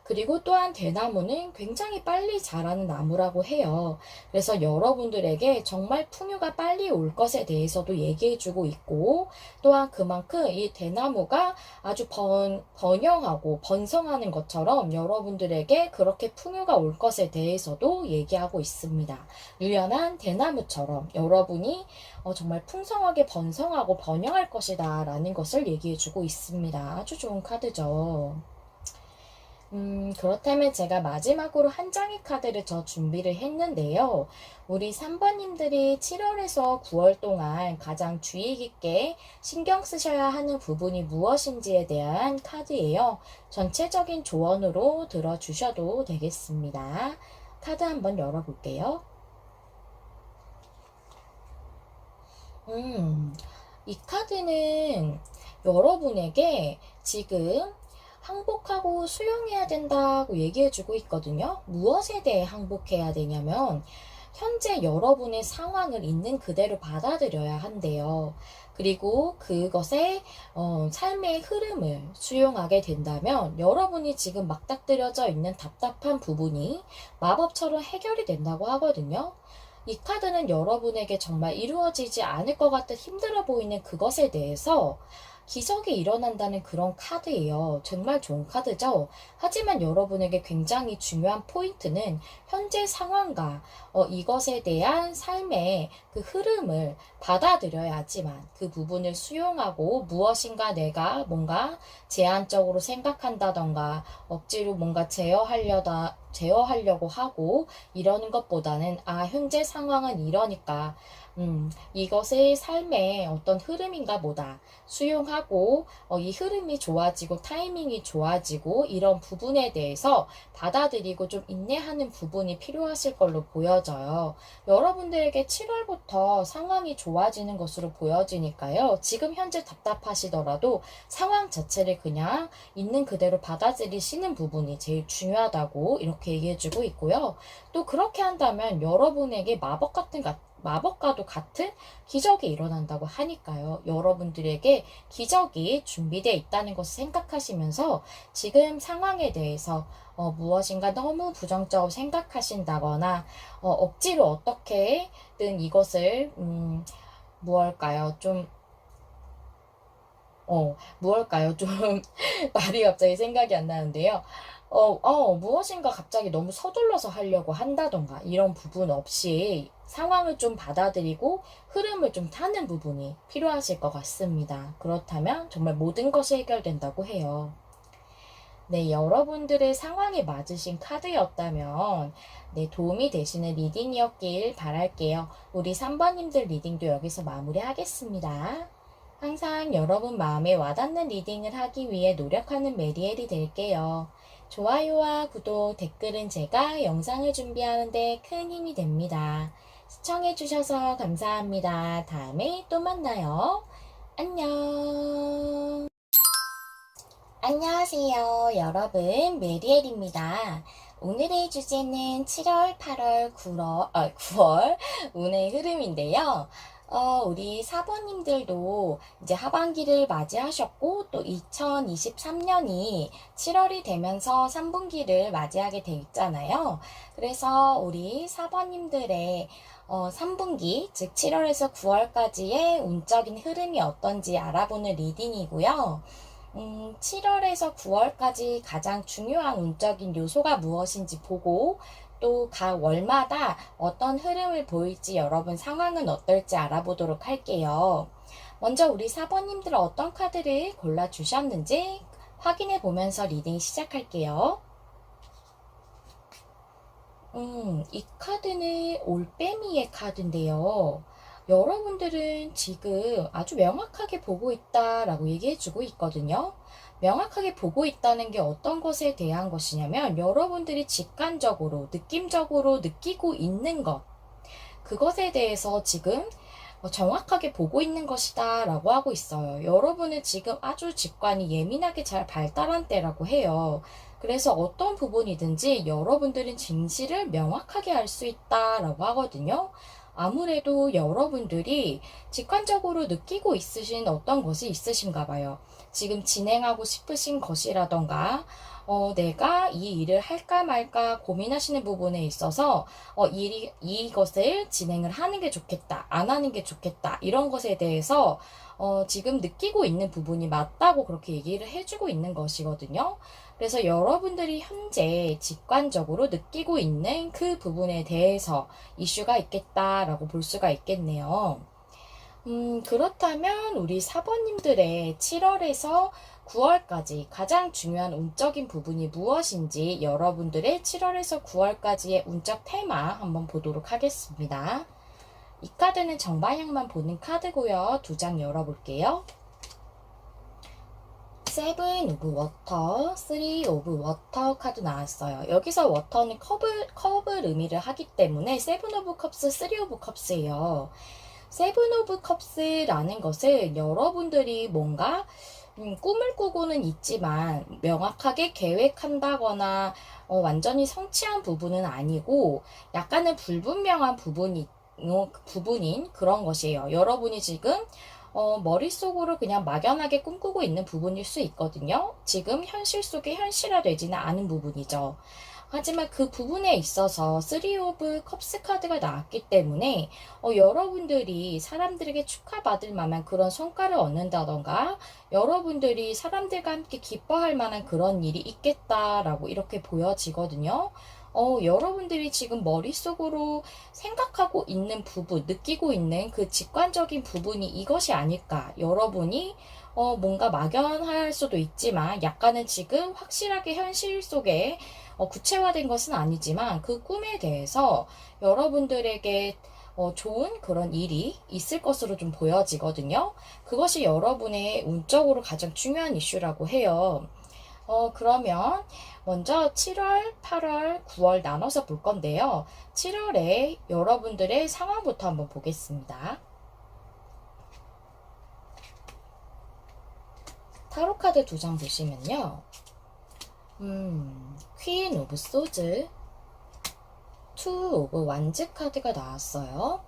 그리고 또한 대나무는 굉장히 빨리 자라는 나무라고 해요. 그래서 여러분들에게 정말 풍요가 빨리 올 것에 대해서도 얘기해주고 있고, 또한 그만큼 이 대나무가 아주 번영하고 번성하는 것처럼 여러분들에게 그렇게 풍요가 올 것에 대해서도 얘기하고 있습니다. 유연한 대나무처럼 여러분이 정말 풍성하게 번성하고 번영할 것이다 라는 것을 얘기해주고 있습니다. 아주 좋은 카드죠. 그렇다면 제가 마지막으로 한 장의 카드를 저 준비를 했는데요. 우리 3번님들이 7월에서 9월 동안 가장 주의 깊게 신경 쓰셔야 하는 부분이 무엇인지에 대한 카드예요. 전체적인 조언으로 들어주셔도 되겠습니다. 카드 한번 열어볼게요. 이 카드는 여러분에게 지금 항복하고 수용해야 된다고 얘기해주고 있거든요. 무엇에 대해 항복해야 되냐면 현재 여러분의 상황을 있는 그대로 받아들여야 한대요. 그리고 그것의 삶의 흐름을 수용하게 된다면 여러분이 지금 막닥뜨려져 있는 답답한 부분이 마법처럼 해결이 된다고 하거든요. 이 카드는 여러분에게 정말 이루어지지 않을 것 같은 힘들어 보이는 그것에 대해서 기적이 일어난다는 그런 카드예요. 정말 좋은 카드죠. 하지만 여러분에게 굉장히 중요한 포인트는 현재 상황과 이것에 대한 삶의 그 흐름을 받아들여야지만 그 부분을 수용하고 무엇인가 내가 뭔가 제한적으로 생각한다던가 억지로 뭔가 제어하려고 하고 이러는 것보다는 현재 상황은 이러니까 이것의 삶의 어떤 흐름인가 보다 수용하고 이 흐름이 좋아지고 타이밍이 좋아지고 이런 부분에 대해서 받아들이고 좀 인내하는 부분이 필요하실 걸로 보여져요. 여러분들에게 7월부터 상황이 좋아지는 것으로 보여지니까요. 지금 현재 답답하시더라도 상황 자체를 그냥 있는 그대로 받아들이시는 부분이 제일 중요하다고 이렇게 얘기해주고 있고요. 또 그렇게 한다면 여러분에게 마법과도 같은 기적이 일어난다고 하니까요. 여러분들에게 기적이 준비되어 있다는 것을 생각하시면서 지금 상황에 대해서 무엇인가 너무 부정적으로 생각하신다거나 억지로 어떻게든 이것을 무엇일까요? 좀 말이 갑자기 생각이 안 나는데요. 무엇인가 갑자기 너무 서둘러서 하려고 한다던가 이런 부분 없이 상황을 좀 받아들이고 흐름을 좀 타는 부분이 필요하실 것 같습니다. 그렇다면 정말 모든 것이 해결된다고 해요. 네, 여러분들의 상황에 맞으신 카드였다면 도움이 되시는 리딩이었길 바랄게요. 우리 3번님들 리딩도 여기서 마무리하겠습니다. 항상 여러분 마음에 와닿는 리딩을 하기 위해 노력하는 메리엘이 될게요. 좋아요와 구독, 댓글은 제가 영상을 준비하는데 큰 힘이 됩니다. 시청해주셔서 감사합니다. 다음에 또 만나요. 안녕. 안녕하세요. 여러분, 메리엘입니다. 오늘의 주제는 7월, 8월, 9월 운의 흐름인데요. 우리 사부님들도 이제 하반기를 맞이하셨고 또 2023년이 7월이 되면서 3분기를 맞이하게 돼 있잖아요. 그래서 우리 사부님들의 3분기, 즉 7월에서 9월까지의 운적인 흐름이 어떤지 알아보는 리딩이고요. 7월에서 9월까지 가장 중요한 운적인 요소가 무엇인지 보고 또 각 월마다 어떤 흐름을 보일지 여러분 상황은 어떨지 알아보도록 할게요. 먼저 우리 사번님들 어떤 카드를 골라주셨는지 확인해 보면서 리딩 시작할게요. 이 카드는 올빼미의 카드인데요. 여러분들은 지금 아주 명확하게 보고 있다라고 얘기해주고 있거든요. 명확하게 보고 있다는 게 어떤 것에 대한 것이냐면 여러분들이 직관적으로, 느낌적으로 느끼고 있는 것, 그것에 대해서 지금 정확하게 보고 있는 것이다 라고 하고 있어요. 여러분은 지금 아주 직관이 예민하게 잘 발달한 때라고 해요. 그래서 어떤 부분이든지 여러분들은 진실을 명확하게 알 수 있다 라고 하거든요. 아무래도 여러분들이 직관적으로 느끼고 있으신 어떤 것이 있으신가 봐요. 지금 진행하고 싶으신 것이라던가, 내가 이 일을 할까 말까 고민하시는 부분에 있어서, 이것을 진행을 하는 게 좋겠다, 안 하는 게 좋겠다, 이런 것에 대해서, 지금 느끼고 있는 부분이 맞다고 그렇게 얘기를 해주고 있는 것이거든요. 그래서 여러분들이 현재 직관적으로 느끼고 있는 그 부분에 대해서 이슈가 있겠다라고 볼 수가 있겠네요. 그렇다면 우리 사번님들의 7월에서 9월까지 가장 중요한 운적인 부분이 무엇인지 여러분들의 7월에서 9월까지의 운적 테마 한번 보도록 하겠습니다. 이 카드는 정방향만 보는 카드고요. 두 장 열어볼게요. 세븐 오브 워터, 3 오브 워터 카드 나왔어요. 여기서 워터는 컵을 의미를 하기 때문에 세븐 오브 컵스, 3 오브 컵스예요. 세븐 오브 컵스라는 것은 여러분들이 뭔가 꿈을 꾸고는 있지만 명확하게 계획한다거나 완전히 성취한 부분은 아니고 약간은 불분명한 부분인 그런 것이에요. 여러분이 지금 머릿속으로 그냥 막연하게 꿈꾸고 있는 부분일 수 있거든요. 지금 현실 속에 현실화되지는 않은 부분이죠. 하지만 그 부분에 있어서 3 오브 컵스 카드가 나왔기 때문에 여러분들이 사람들에게 축하받을 만한 그런 성과를 얻는다던가 여러분들이 사람들과 함께 기뻐할 만한 그런 일이 있겠다라고 이렇게 보여지거든요. 여러분들이 지금 머릿속으로 생각하고 있는 부분, 느끼고 있는 그 직관적인 부분이 이것이 아닐까. 여러분이 뭔가 막연할 수도 있지만 약간은 지금 확실하게 현실 속에 구체화된 것은 아니지만 그 꿈에 대해서 여러분들에게 좋은 그런 일이 있을 것으로 좀 보여지거든요. 그것이 여러분의 운적으로 가장 중요한 이슈라고 해요. 그러면 먼저 7월, 8월, 9월 나눠서 볼 건데요. 7월에 여러분들의 상황부터 한번 보겠습니다. 타로 카드 두 장 보시면요. 퀸 오브 소즈, 투 오브 완즈 카드가 나왔어요.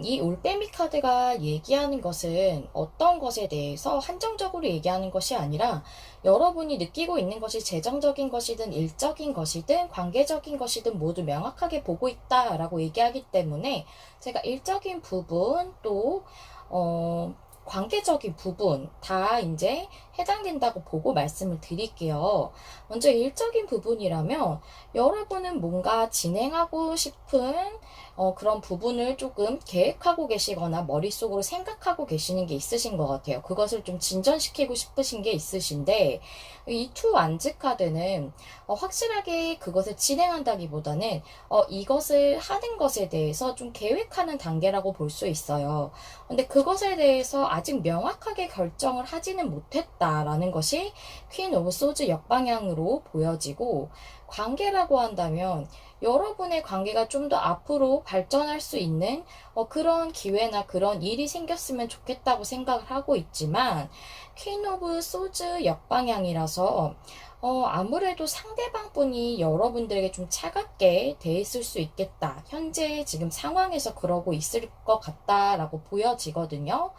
이 올빼미 카드가 얘기하는 것은 어떤 것에 대해서 한정적으로 얘기하는 것이 아니라 여러분이 느끼고 있는 것이 재정적인 것이든 일적인 것이든 관계적인 것이든 모두 명확하게 보고 있다라고 얘기하기 때문에 제가 일적인 부분 또 관계적인 부분 다 이제 해당된다고 보고 말씀을 드릴게요. 먼저 일적인 부분이라면 여러분은 뭔가 진행하고 싶은 그런 부분을 조금 계획하고 계시거나 머릿속으로 생각하고 계시는 게 있으신 것 같아요. 그것을 좀 진전시키고 싶으신 게 있으신데 이 투 완즈 카드는 확실하게 그것을 진행한다기보다는 이것을 하는 것에 대해서 좀 계획하는 단계라고 볼 수 있어요. 근데 그것에 대해서 아직 명확하게 결정을 하지는 못했다라는 것이 퀸 오브 소즈 역방향으로 보여지고 관계라고 한다면 여러분의 관계가 좀 더 앞으로 발전할 수 있는 그런 기회나 그런 일이 생겼으면 좋겠다고 생각을 하고 있지만 퀸 오브 소즈 역방향이라서 아무래도 상대방 분이 여러분들에게 좀 차갑게 대했을 수 있겠다. 현재 지금 상황에서 그러고 있을 것 같다라고 보여지거든요.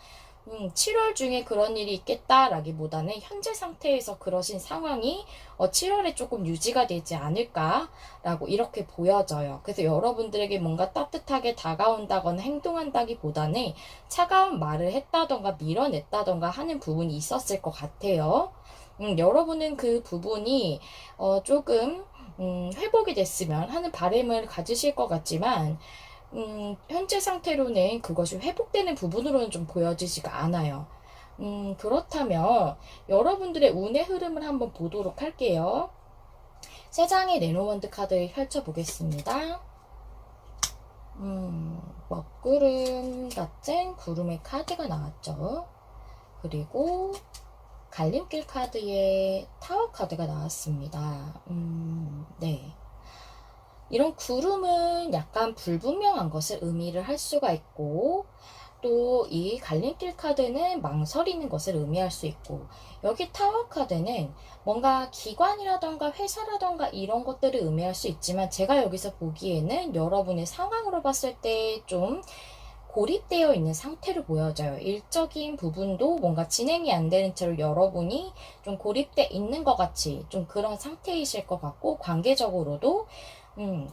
7월 중에 그런 일이 있겠다라기보다는 현재 상태에서 그러신 상황이 7월에 조금 유지가 되지 않을까라고 이렇게 보여져요. 그래서 여러분들에게 뭔가 따뜻하게 다가온다거나 행동한다기보다는 차가운 말을 했다던가 밀어냈다던가 하는 부분이 있었을 것 같아요. 여러분은 그 부분이 조금 회복이 됐으면 하는 바람을 가지실 것 같지만 현재 상태로는 그것이 회복되는 부분으로는 좀 보여지지가 않아요. 그렇다면 여러분들의 운의 흐름을 한번 보도록 할게요. 세 장의 레노원드 카드를 펼쳐보겠습니다. 먹구름 같은 구름의 카드가 나왔죠. 그리고 갈림길 카드에 타워 카드가 나왔습니다. 네. 이런 구름은 약간 불분명한 것을 의미를 할 수가 있고 또 이 갈림길 카드는 망설이는 것을 의미할 수 있고 여기 타워 카드는 뭔가 기관이라던가 회사라던가 이런 것들을 의미할 수 있지만 제가 여기서 보기에는 여러분의 상황으로 봤을 때좀 고립되어 있는 상태로 보여져요. 일적인 부분도 뭔가 진행이 안 되는 채로 여러분이 좀 고립돼 있는 것 같이 좀 그런 상태이실 것 같고, 관계적으로도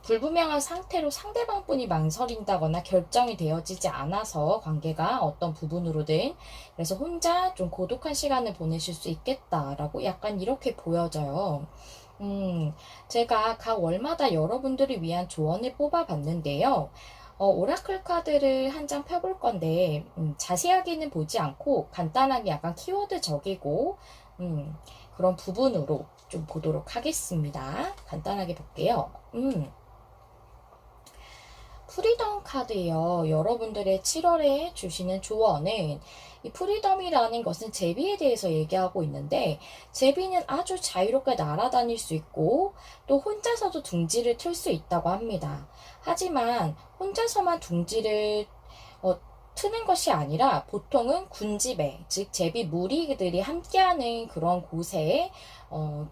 불분명한 상태로 상대방 분이 망설인다거나 결정이 되어지지 않아서 관계가 어떤 부분으로든, 그래서 혼자 좀 고독한 시간을 보내실 수 있겠다라고 약간 이렇게 보여져요. 제가 각 월마다 여러분들을 위한 조언을 뽑아봤는데요. 오라클 카드를 한 장 펴볼 건데, 자세하게는 보지 않고 간단하게 약간 키워드 적이고, 그런 부분으로 좀 보도록 하겠습니다. 간단하게 볼게요. 프리덤 카드요. 여러분들의 7월에 주시는 조언은, 이 프리덤이라는 것은 제비에 대해서 얘기하고 있는데, 제비는 아주 자유롭게 날아다닐 수 있고 또 혼자서도 둥지를 틀 수 있다고 합니다. 하지만 혼자서만 둥지를 트는 것이 아니라 보통은 군집에, 즉 제비 무리들이 함께하는 그런 곳에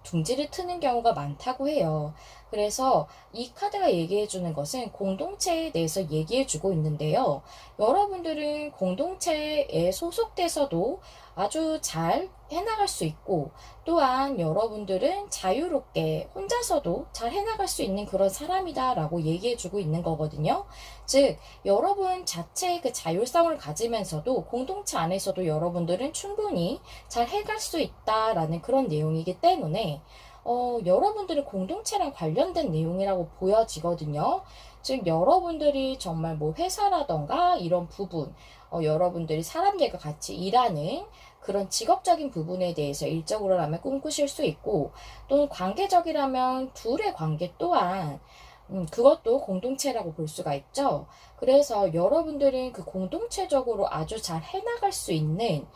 둥지를 트는 경우가 많다고 해요. 그래서 이 카드가 얘기해주는 것은 공동체에 대해서 얘기해주고 있는데요. 여러분들은 공동체에 소속돼서도 아주 잘 해나갈 수 있고, 또한 여러분들은 자유롭게 혼자서도 잘 해나갈 수 있는 그런 사람이다라고 얘기해주고 있는 거거든요. 즉, 여러분 자체의 그 자율성을 가지면서도 공동체 안에서도 여러분들은 충분히 잘 해갈 수 있다라는 그런 내용이기 때문에 여러분들은 공동체랑 관련된 내용이라고 보여지거든요. 즉, 여러분들이 정말 뭐 회사라던가 이런 부분, 여러분들이 사람들과 같이 일하는 그런 직업적인 부분에 대해서 일적으로라면 꿈꾸실 수 있고, 또는 관계적이라면 둘의 관계 또한 그것도 공동체라고 볼 수가 있죠. 그래서 여러분들은 그 공동체적으로 아주 잘 해나갈 수 있는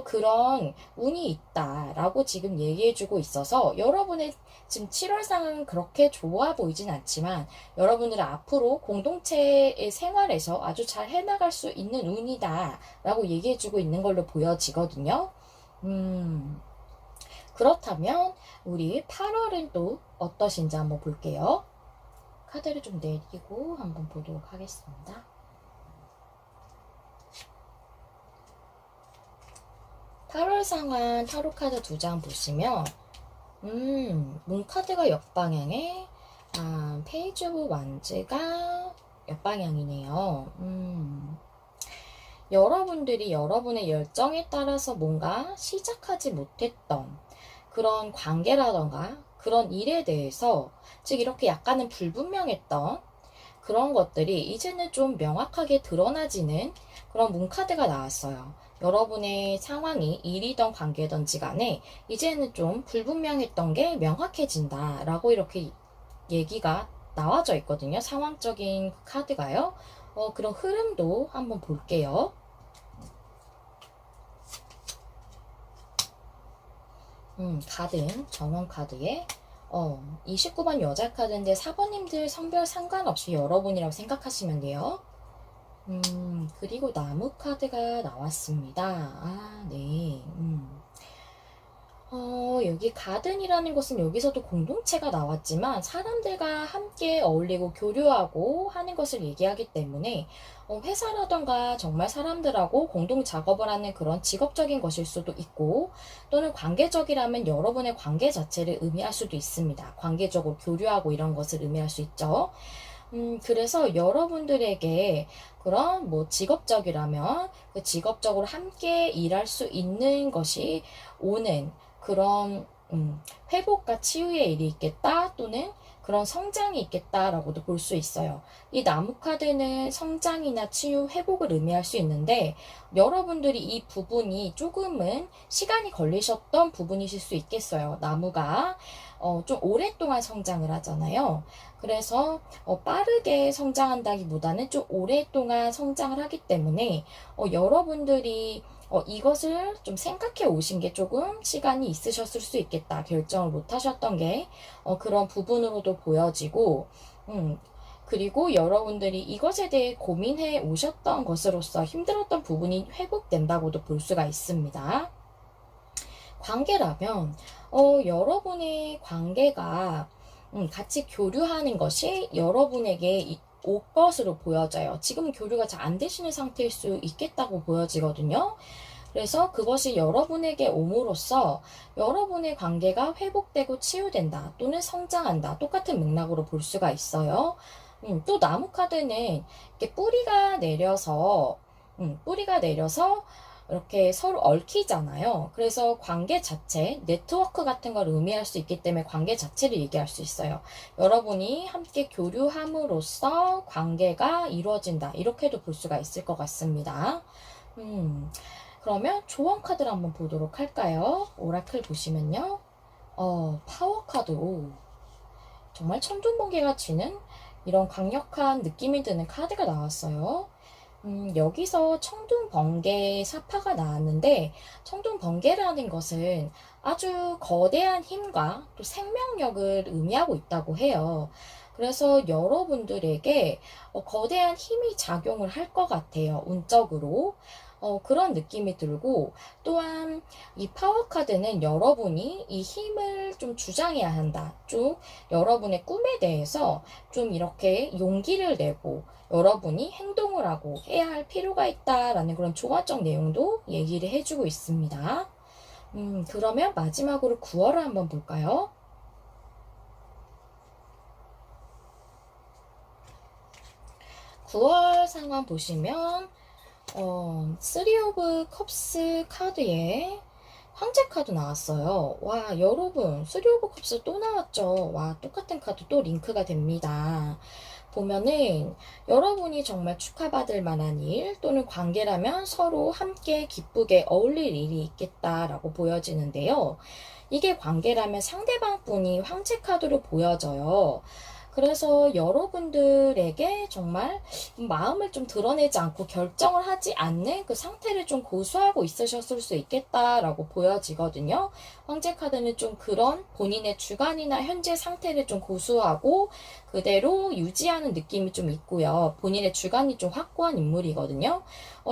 그런 운이 있다라고 지금 얘기해주고 있어서, 여러분의 지금 7월 상황은 그렇게 좋아 보이진 않지만 여러분들은 앞으로 공동체의 생활에서 아주 잘 해나갈 수 있는 운이다라고 얘기해주고 있는 걸로 보여지거든요. 그렇다면 우리 8월은 또 어떠신지 한번 볼게요. 카드를 좀 내리고 한번 보도록 하겠습니다. 8월 상황 타로 카드 2장 보시면 문카드가 옆방향에 페이지 오브 완즈가 옆방향이네요. 여러분들이 여러분의 열정에 따라서 뭔가 시작하지 못했던 그런 관계라던가 그런 일에 대해서, 즉 이렇게 약간은 불분명했던 그런 것들이 이제는 좀 명확하게 드러나지는 그런 문카드가 나왔어요. 여러분의 상황이 일이던 관계든지 간에 이제는 좀 불분명했던 게 명확해진다 라고 이렇게 얘기가 나와져 있거든요. 상황적인 카드가요. 그런 흐름도 한번 볼게요. 카드, 전원 카드에 29번 여자 카드인데 4번님들 성별 상관없이 여러분이라고 생각하시면 돼요. 그리고 나무 카드가 나왔습니다. 네. 여기 가든이라는 것은 여기서도 공동체가 나왔지만 사람들과 함께 어울리고 교류하고 하는 것을 얘기하기 때문에 회사라던가 정말 사람들하고 공동 작업을 하는 그런 직업적인 것일 수도 있고, 또는 관계적이라면 여러분의 관계 자체를 의미할 수도 있습니다. 관계적으로 교류하고 이런 것을 의미할 수 있죠. 그래서 여러분들에게 그런 뭐 직업적이라면 그 직업적으로 함께 일할 수 있는 것이 오는 그런 회복과 치유의 일이 있겠다, 또는 그런 성장이 있겠다라고도 볼 수 있어요. 이 나무 카드는 성장이나 치유, 회복을 의미할 수 있는데, 여러분들이 이 부분이 조금은 시간이 걸리셨던 부분이실 수 있겠어요. 나무가 좀 오랫동안 성장을 하잖아요. 그래서 빠르게 성장한다기보다는 좀 오랫동안 성장을 하기 때문에 여러분들이 이것을 좀 생각해 오신 게 조금 시간이 있으셨을 수 있겠다. 결정을 못 하셨던 게 그런 부분으로도 보여지고, 그리고 여러분들이 이것에 대해 고민해 오셨던 것으로서 힘들었던 부분이 회복된다고도 볼 수가 있습니다. 관계라면 여러분의 관계가 같이 교류하는 것이 여러분에게 올 것으로 보여져요. 지금 교류가 잘 안 되시는 상태일 수 있겠다고 보여지거든요. 그래서 그것이 여러분에게 옴으로써 여러분의 관계가 회복되고 치유된다 또는 성장한다, 똑같은 맥락으로 볼 수가 있어요. 또 나무 카드는 이렇게 뿌리가 내려서 이렇게 서로 얽히잖아요. 그래서 관계 자체, 네트워크 같은 걸 의미할 수 있기 때문에 관계 자체를 얘기할 수 있어요. 여러분이 함께 교류함으로써 관계가 이루어진다, 이렇게도 볼 수가 있을 것 같습니다. 그러면 조언 카드를 한번 보도록 할까요? 오라클 보시면요. 파워 카드. 오, 정말 천둥번개가 치는 이런 강력한 느낌이 드는 카드가 나왔어요. 여기서 청둥번개 사파가 나왔는데, 청둥번개라는 것은 아주 거대한 힘과 또 생명력을 의미하고 있다고 해요. 그래서 여러분들에게 거대한 힘이 작용을 할 것 같아요. 운적으로. 그런 느낌이 들고, 또한 이 파워 카드는 여러분이 이 힘을 좀 주장해야 한다. 좀 여러분의 꿈에 대해서 좀 이렇게 용기를 내고 여러분이 행동을 하고 해야 할 필요가 있다라는 그런 조언적 내용도 얘기를 해주고 있습니다. 그러면 마지막으로 9월을 한번 볼까요? 9월 상황 보시면 쓰리 오브 컵스 카드에 황제 카드 나왔어요. 와, 여러분, 쓰리 오브 컵스 또 나왔죠. 와, 똑같은 카드 또 링크가 됩니다. 보면은 여러분이 정말 축하받을 만한 일 또는 관계라면 서로 함께 기쁘게 어울릴 일이 있겠다라고 보여지는데요. 이게 관계라면 상대방 분이 황제 카드로 보여져요. 그래서 여러분들에게 정말 마음을 좀 드러내지 않고 결정을 하지 않는 그 상태를 좀 고수하고 있으셨을 수 있겠다라고 보여지거든요. 황제 카드는 좀 그런 본인의 주관이나 현재 상태를 좀 고수하고 그대로 유지하는 느낌이 좀 있고요. 본인의 주관이 좀 확고한 인물이거든요.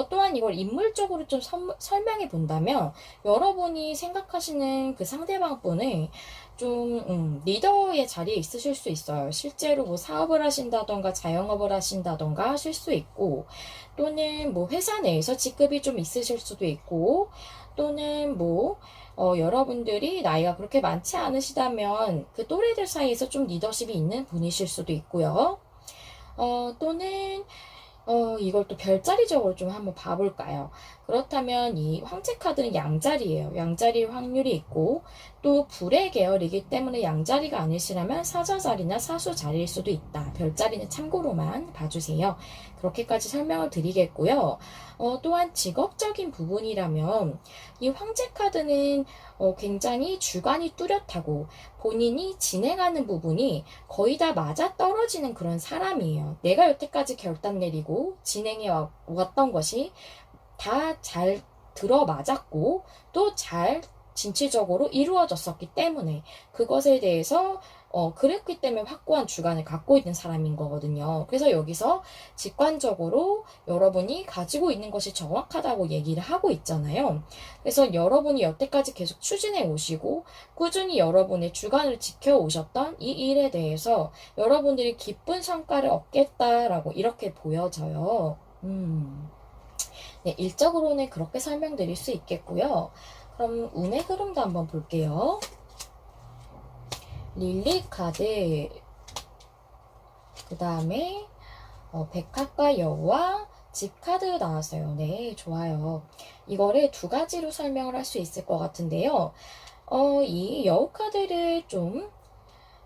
또한 이걸 인물적으로 좀 설명해 본다면 여러분이 생각하시는 그 상대방 분의 좀 리더의 자리에 있으실 수 있어요. 실제로 뭐 사업을 하신다던가 자영업을 하신다던가 하실 수 있고, 또는 뭐 회사 내에서 직급이 좀 있으실 수도 있고, 또는 뭐 여러분들이 나이가 그렇게 많지 않으시다면 그 또래들 사이에서 좀 리더십이 있는 분이실 수도 있고요. 또는 이걸 또 별자리적으로 좀 한번 봐볼까요? 그렇다면 이 황제 카드는 양자리예요. 양자리 확률이 있고 또 불의 계열이기 때문에 양자리가 아니시라면 사자자리나 사수자리일 수도 있다. 별자리는 참고로만 봐주세요. 그렇게까지 설명을 드리겠고요. 또한 직업적인 부분이라면 이 황제 카드는 굉장히 주관이 뚜렷하고 본인이 진행하는 부분이 거의 다 맞아 떨어지는 그런 사람이에요. 내가 여태까지 결단 내리고 진행해 왔던 것이 다 잘 들어맞았고 또 잘 진취적으로 이루어졌었기 때문에 그것에 대해서 그랬기 때문에 확고한 주관을 갖고 있는 사람인 거거든요. 그래서 여기서 직관적으로 여러분이 가지고 있는 것이 정확하다고 얘기를 하고 있잖아요. 그래서 여러분이 여태까지 계속 추진해 오시고 꾸준히 여러분의 주관을 지켜오셨던 이 일에 대해서 여러분들이 기쁜 성과를 얻겠다라고 이렇게 보여져요. 네, 일적으로는 그렇게 설명드릴 수 있겠고요. 그럼 운의 흐름도 한번 볼게요. 릴리 카드, 그 다음에 백합과 여우와 집 카드 나왔어요. 네, 좋아요. 이거를 두 가지로 설명을 할 수 있을 것 같은데요. 이 여우 카드를 좀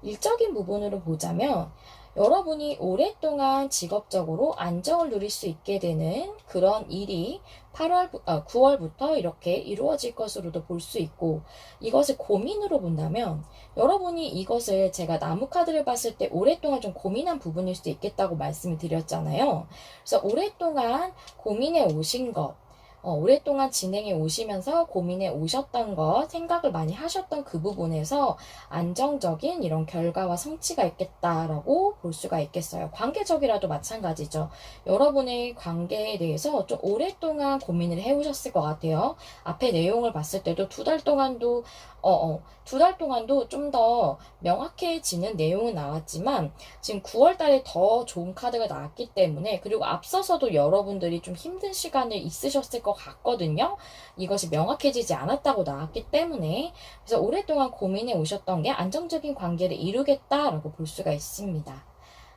일적인 부분으로 보자면 여러분이 오랫동안 직업적으로 안정을 누릴 수 있게 되는 그런 일이 9월부터 이렇게 이루어질 것으로도 볼 수 있고, 이것을 고민으로 본다면 여러분이 이것을 제가 나무 카드를 봤을 때 오랫동안 좀 고민한 부분일 수도 있겠다고 말씀을 드렸잖아요. 그래서 오랫동안 고민해 오신 것, 오랫동안 진행해 오시면서 고민해 오셨던 것, 생각을 많이 하셨던 그 부분에서 안정적인 이런 결과와 성취가 있겠다라고 볼 수가 있겠어요. 관계적이라도 마찬가지죠. 여러분의 관계에 대해서 좀 오랫동안 고민을 해오셨을 것 같아요. 앞에 내용을 봤을 때도 두 달 동안도 좀 더 명확해지는 내용은 나왔지만 지금 9월 달에 더 좋은 카드가 나왔기 때문에, 그리고 앞서서도 여러분들이 좀 힘든 시간을 있으셨을 것 같거든요. 이것이 명확해지지 않았다고 나왔기 때문에, 그래서 오랫동안 고민해 오셨던 게 안정적인 관계를 이루겠다라고 볼 수가 있습니다.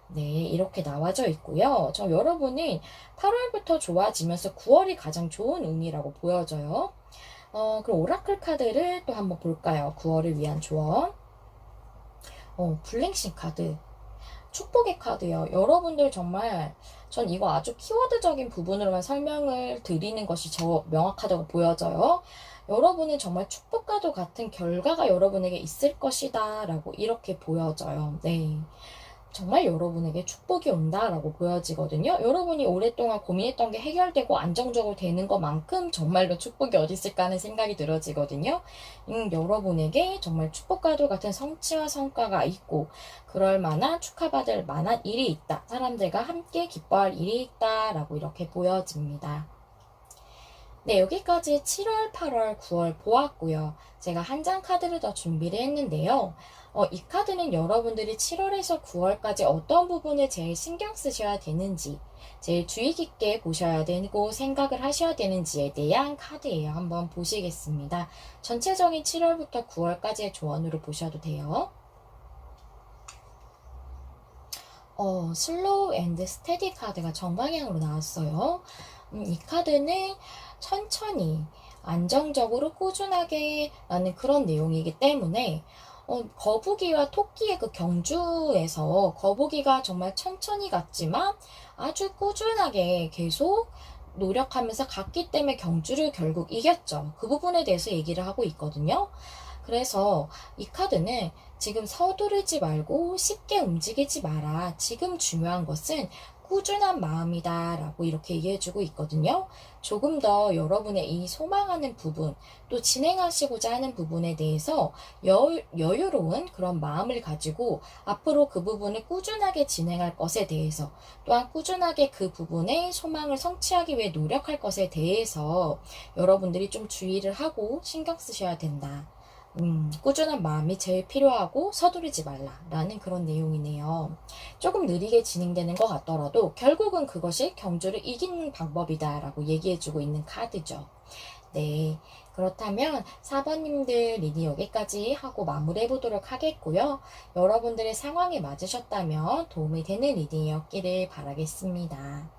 네, 이렇게 나와져 있고요. 여러분은 8월부터 좋아지면서 9월이 가장 좋은 운이라고 보여져요. 그럼 오라클 카드를 또 한번 볼까요? 9월을 위한 조언. 블랭싱 카드. 축복의 카드요. 여러분들 정말 전 이거 아주 키워드적인 부분으로만 설명을 드리는 것이 명확하다고 보여져요. 여러분은 정말 축복과도 같은 결과가 여러분에게 있을 것이다 라고 이렇게 보여져요. 네. 정말 여러분에게 축복이 온다라고 보여지거든요. 여러분이 오랫동안 고민했던 게 해결되고 안정적으로 되는 것만큼 정말로 축복이 어디 있을까 하는 생각이 들어지거든요. 여러분에게 정말 축복과도 같은 성취와 성과가 있고, 그럴 만한 축하받을 만한 일이 있다. 사람들과 함께 기뻐할 일이 있다라고 이렇게 보여집니다. 네, 여기까지 7월, 8월, 9월 보았고요. 제가 한 장 카드를 더 준비를 했는데요. 이 카드는 여러분들이 7월에서 9월까지 어떤 부분을 제일 신경 쓰셔야 되는지, 제일 주의 깊게 보셔야 되고 생각을 하셔야 되는지에 대한 카드예요. 한번 보시겠습니다. 전체적인 7월부터 9월까지의 조언으로 보셔도 돼요. 슬로우 앤드 스테디 카드가 정방향으로 나왔어요. 이 카드는 천천히, 안정적으로, 꾸준하게 라는 그런 내용이기 때문에, 거북이와 토끼의 그 경주에서 거북이가 정말 천천히 갔지만 아주 꾸준하게 계속 노력하면서 갔기 때문에 경주를 결국 이겼죠. 그 부분에 대해서 얘기를 하고 있거든요. 그래서 이 카드는 지금 서두르지 말고 쉽게 움직이지 마라. 지금 중요한 것은 꾸준한 마음이다 라고 이렇게 얘기해주고 있거든요. 조금 더 여러분의 이 소망하는 부분, 또 진행하시고자 하는 부분에 대해서 여유로운 그런 마음을 가지고 앞으로 그 부분을 꾸준하게 진행할 것에 대해서, 또한 꾸준하게 그 부분의 소망을 성취하기 위해 노력할 것에 대해서 여러분들이 좀 주의를 하고 신경 쓰셔야 된다. 꾸준한 마음이 제일 필요하고 서두르지 말라라는 그런 내용이네요. 조금 느리게 진행되는 것 같더라도 결국은 그것이 경주를 이기는 방법이다라고 얘기해주고 있는 카드죠. 네, 그렇다면 4번님들 리딩 여기까지 하고 마무리해 보도록 하겠고요. 여러분들의 상황에 맞으셨다면 도움이 되는 리딩이었기를 바라겠습니다.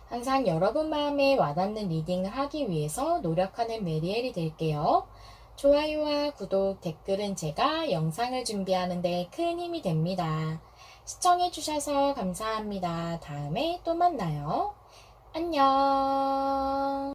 항상 여러분 마음에 와닿는 리딩을 하기 위해서 노력하는 메리엘이 될게요. 좋아요와 구독, 댓글은 제가 영상을 준비하는 데 큰 힘이 됩니다. 시청해주셔서 감사합니다. 다음에 또 만나요. 안녕.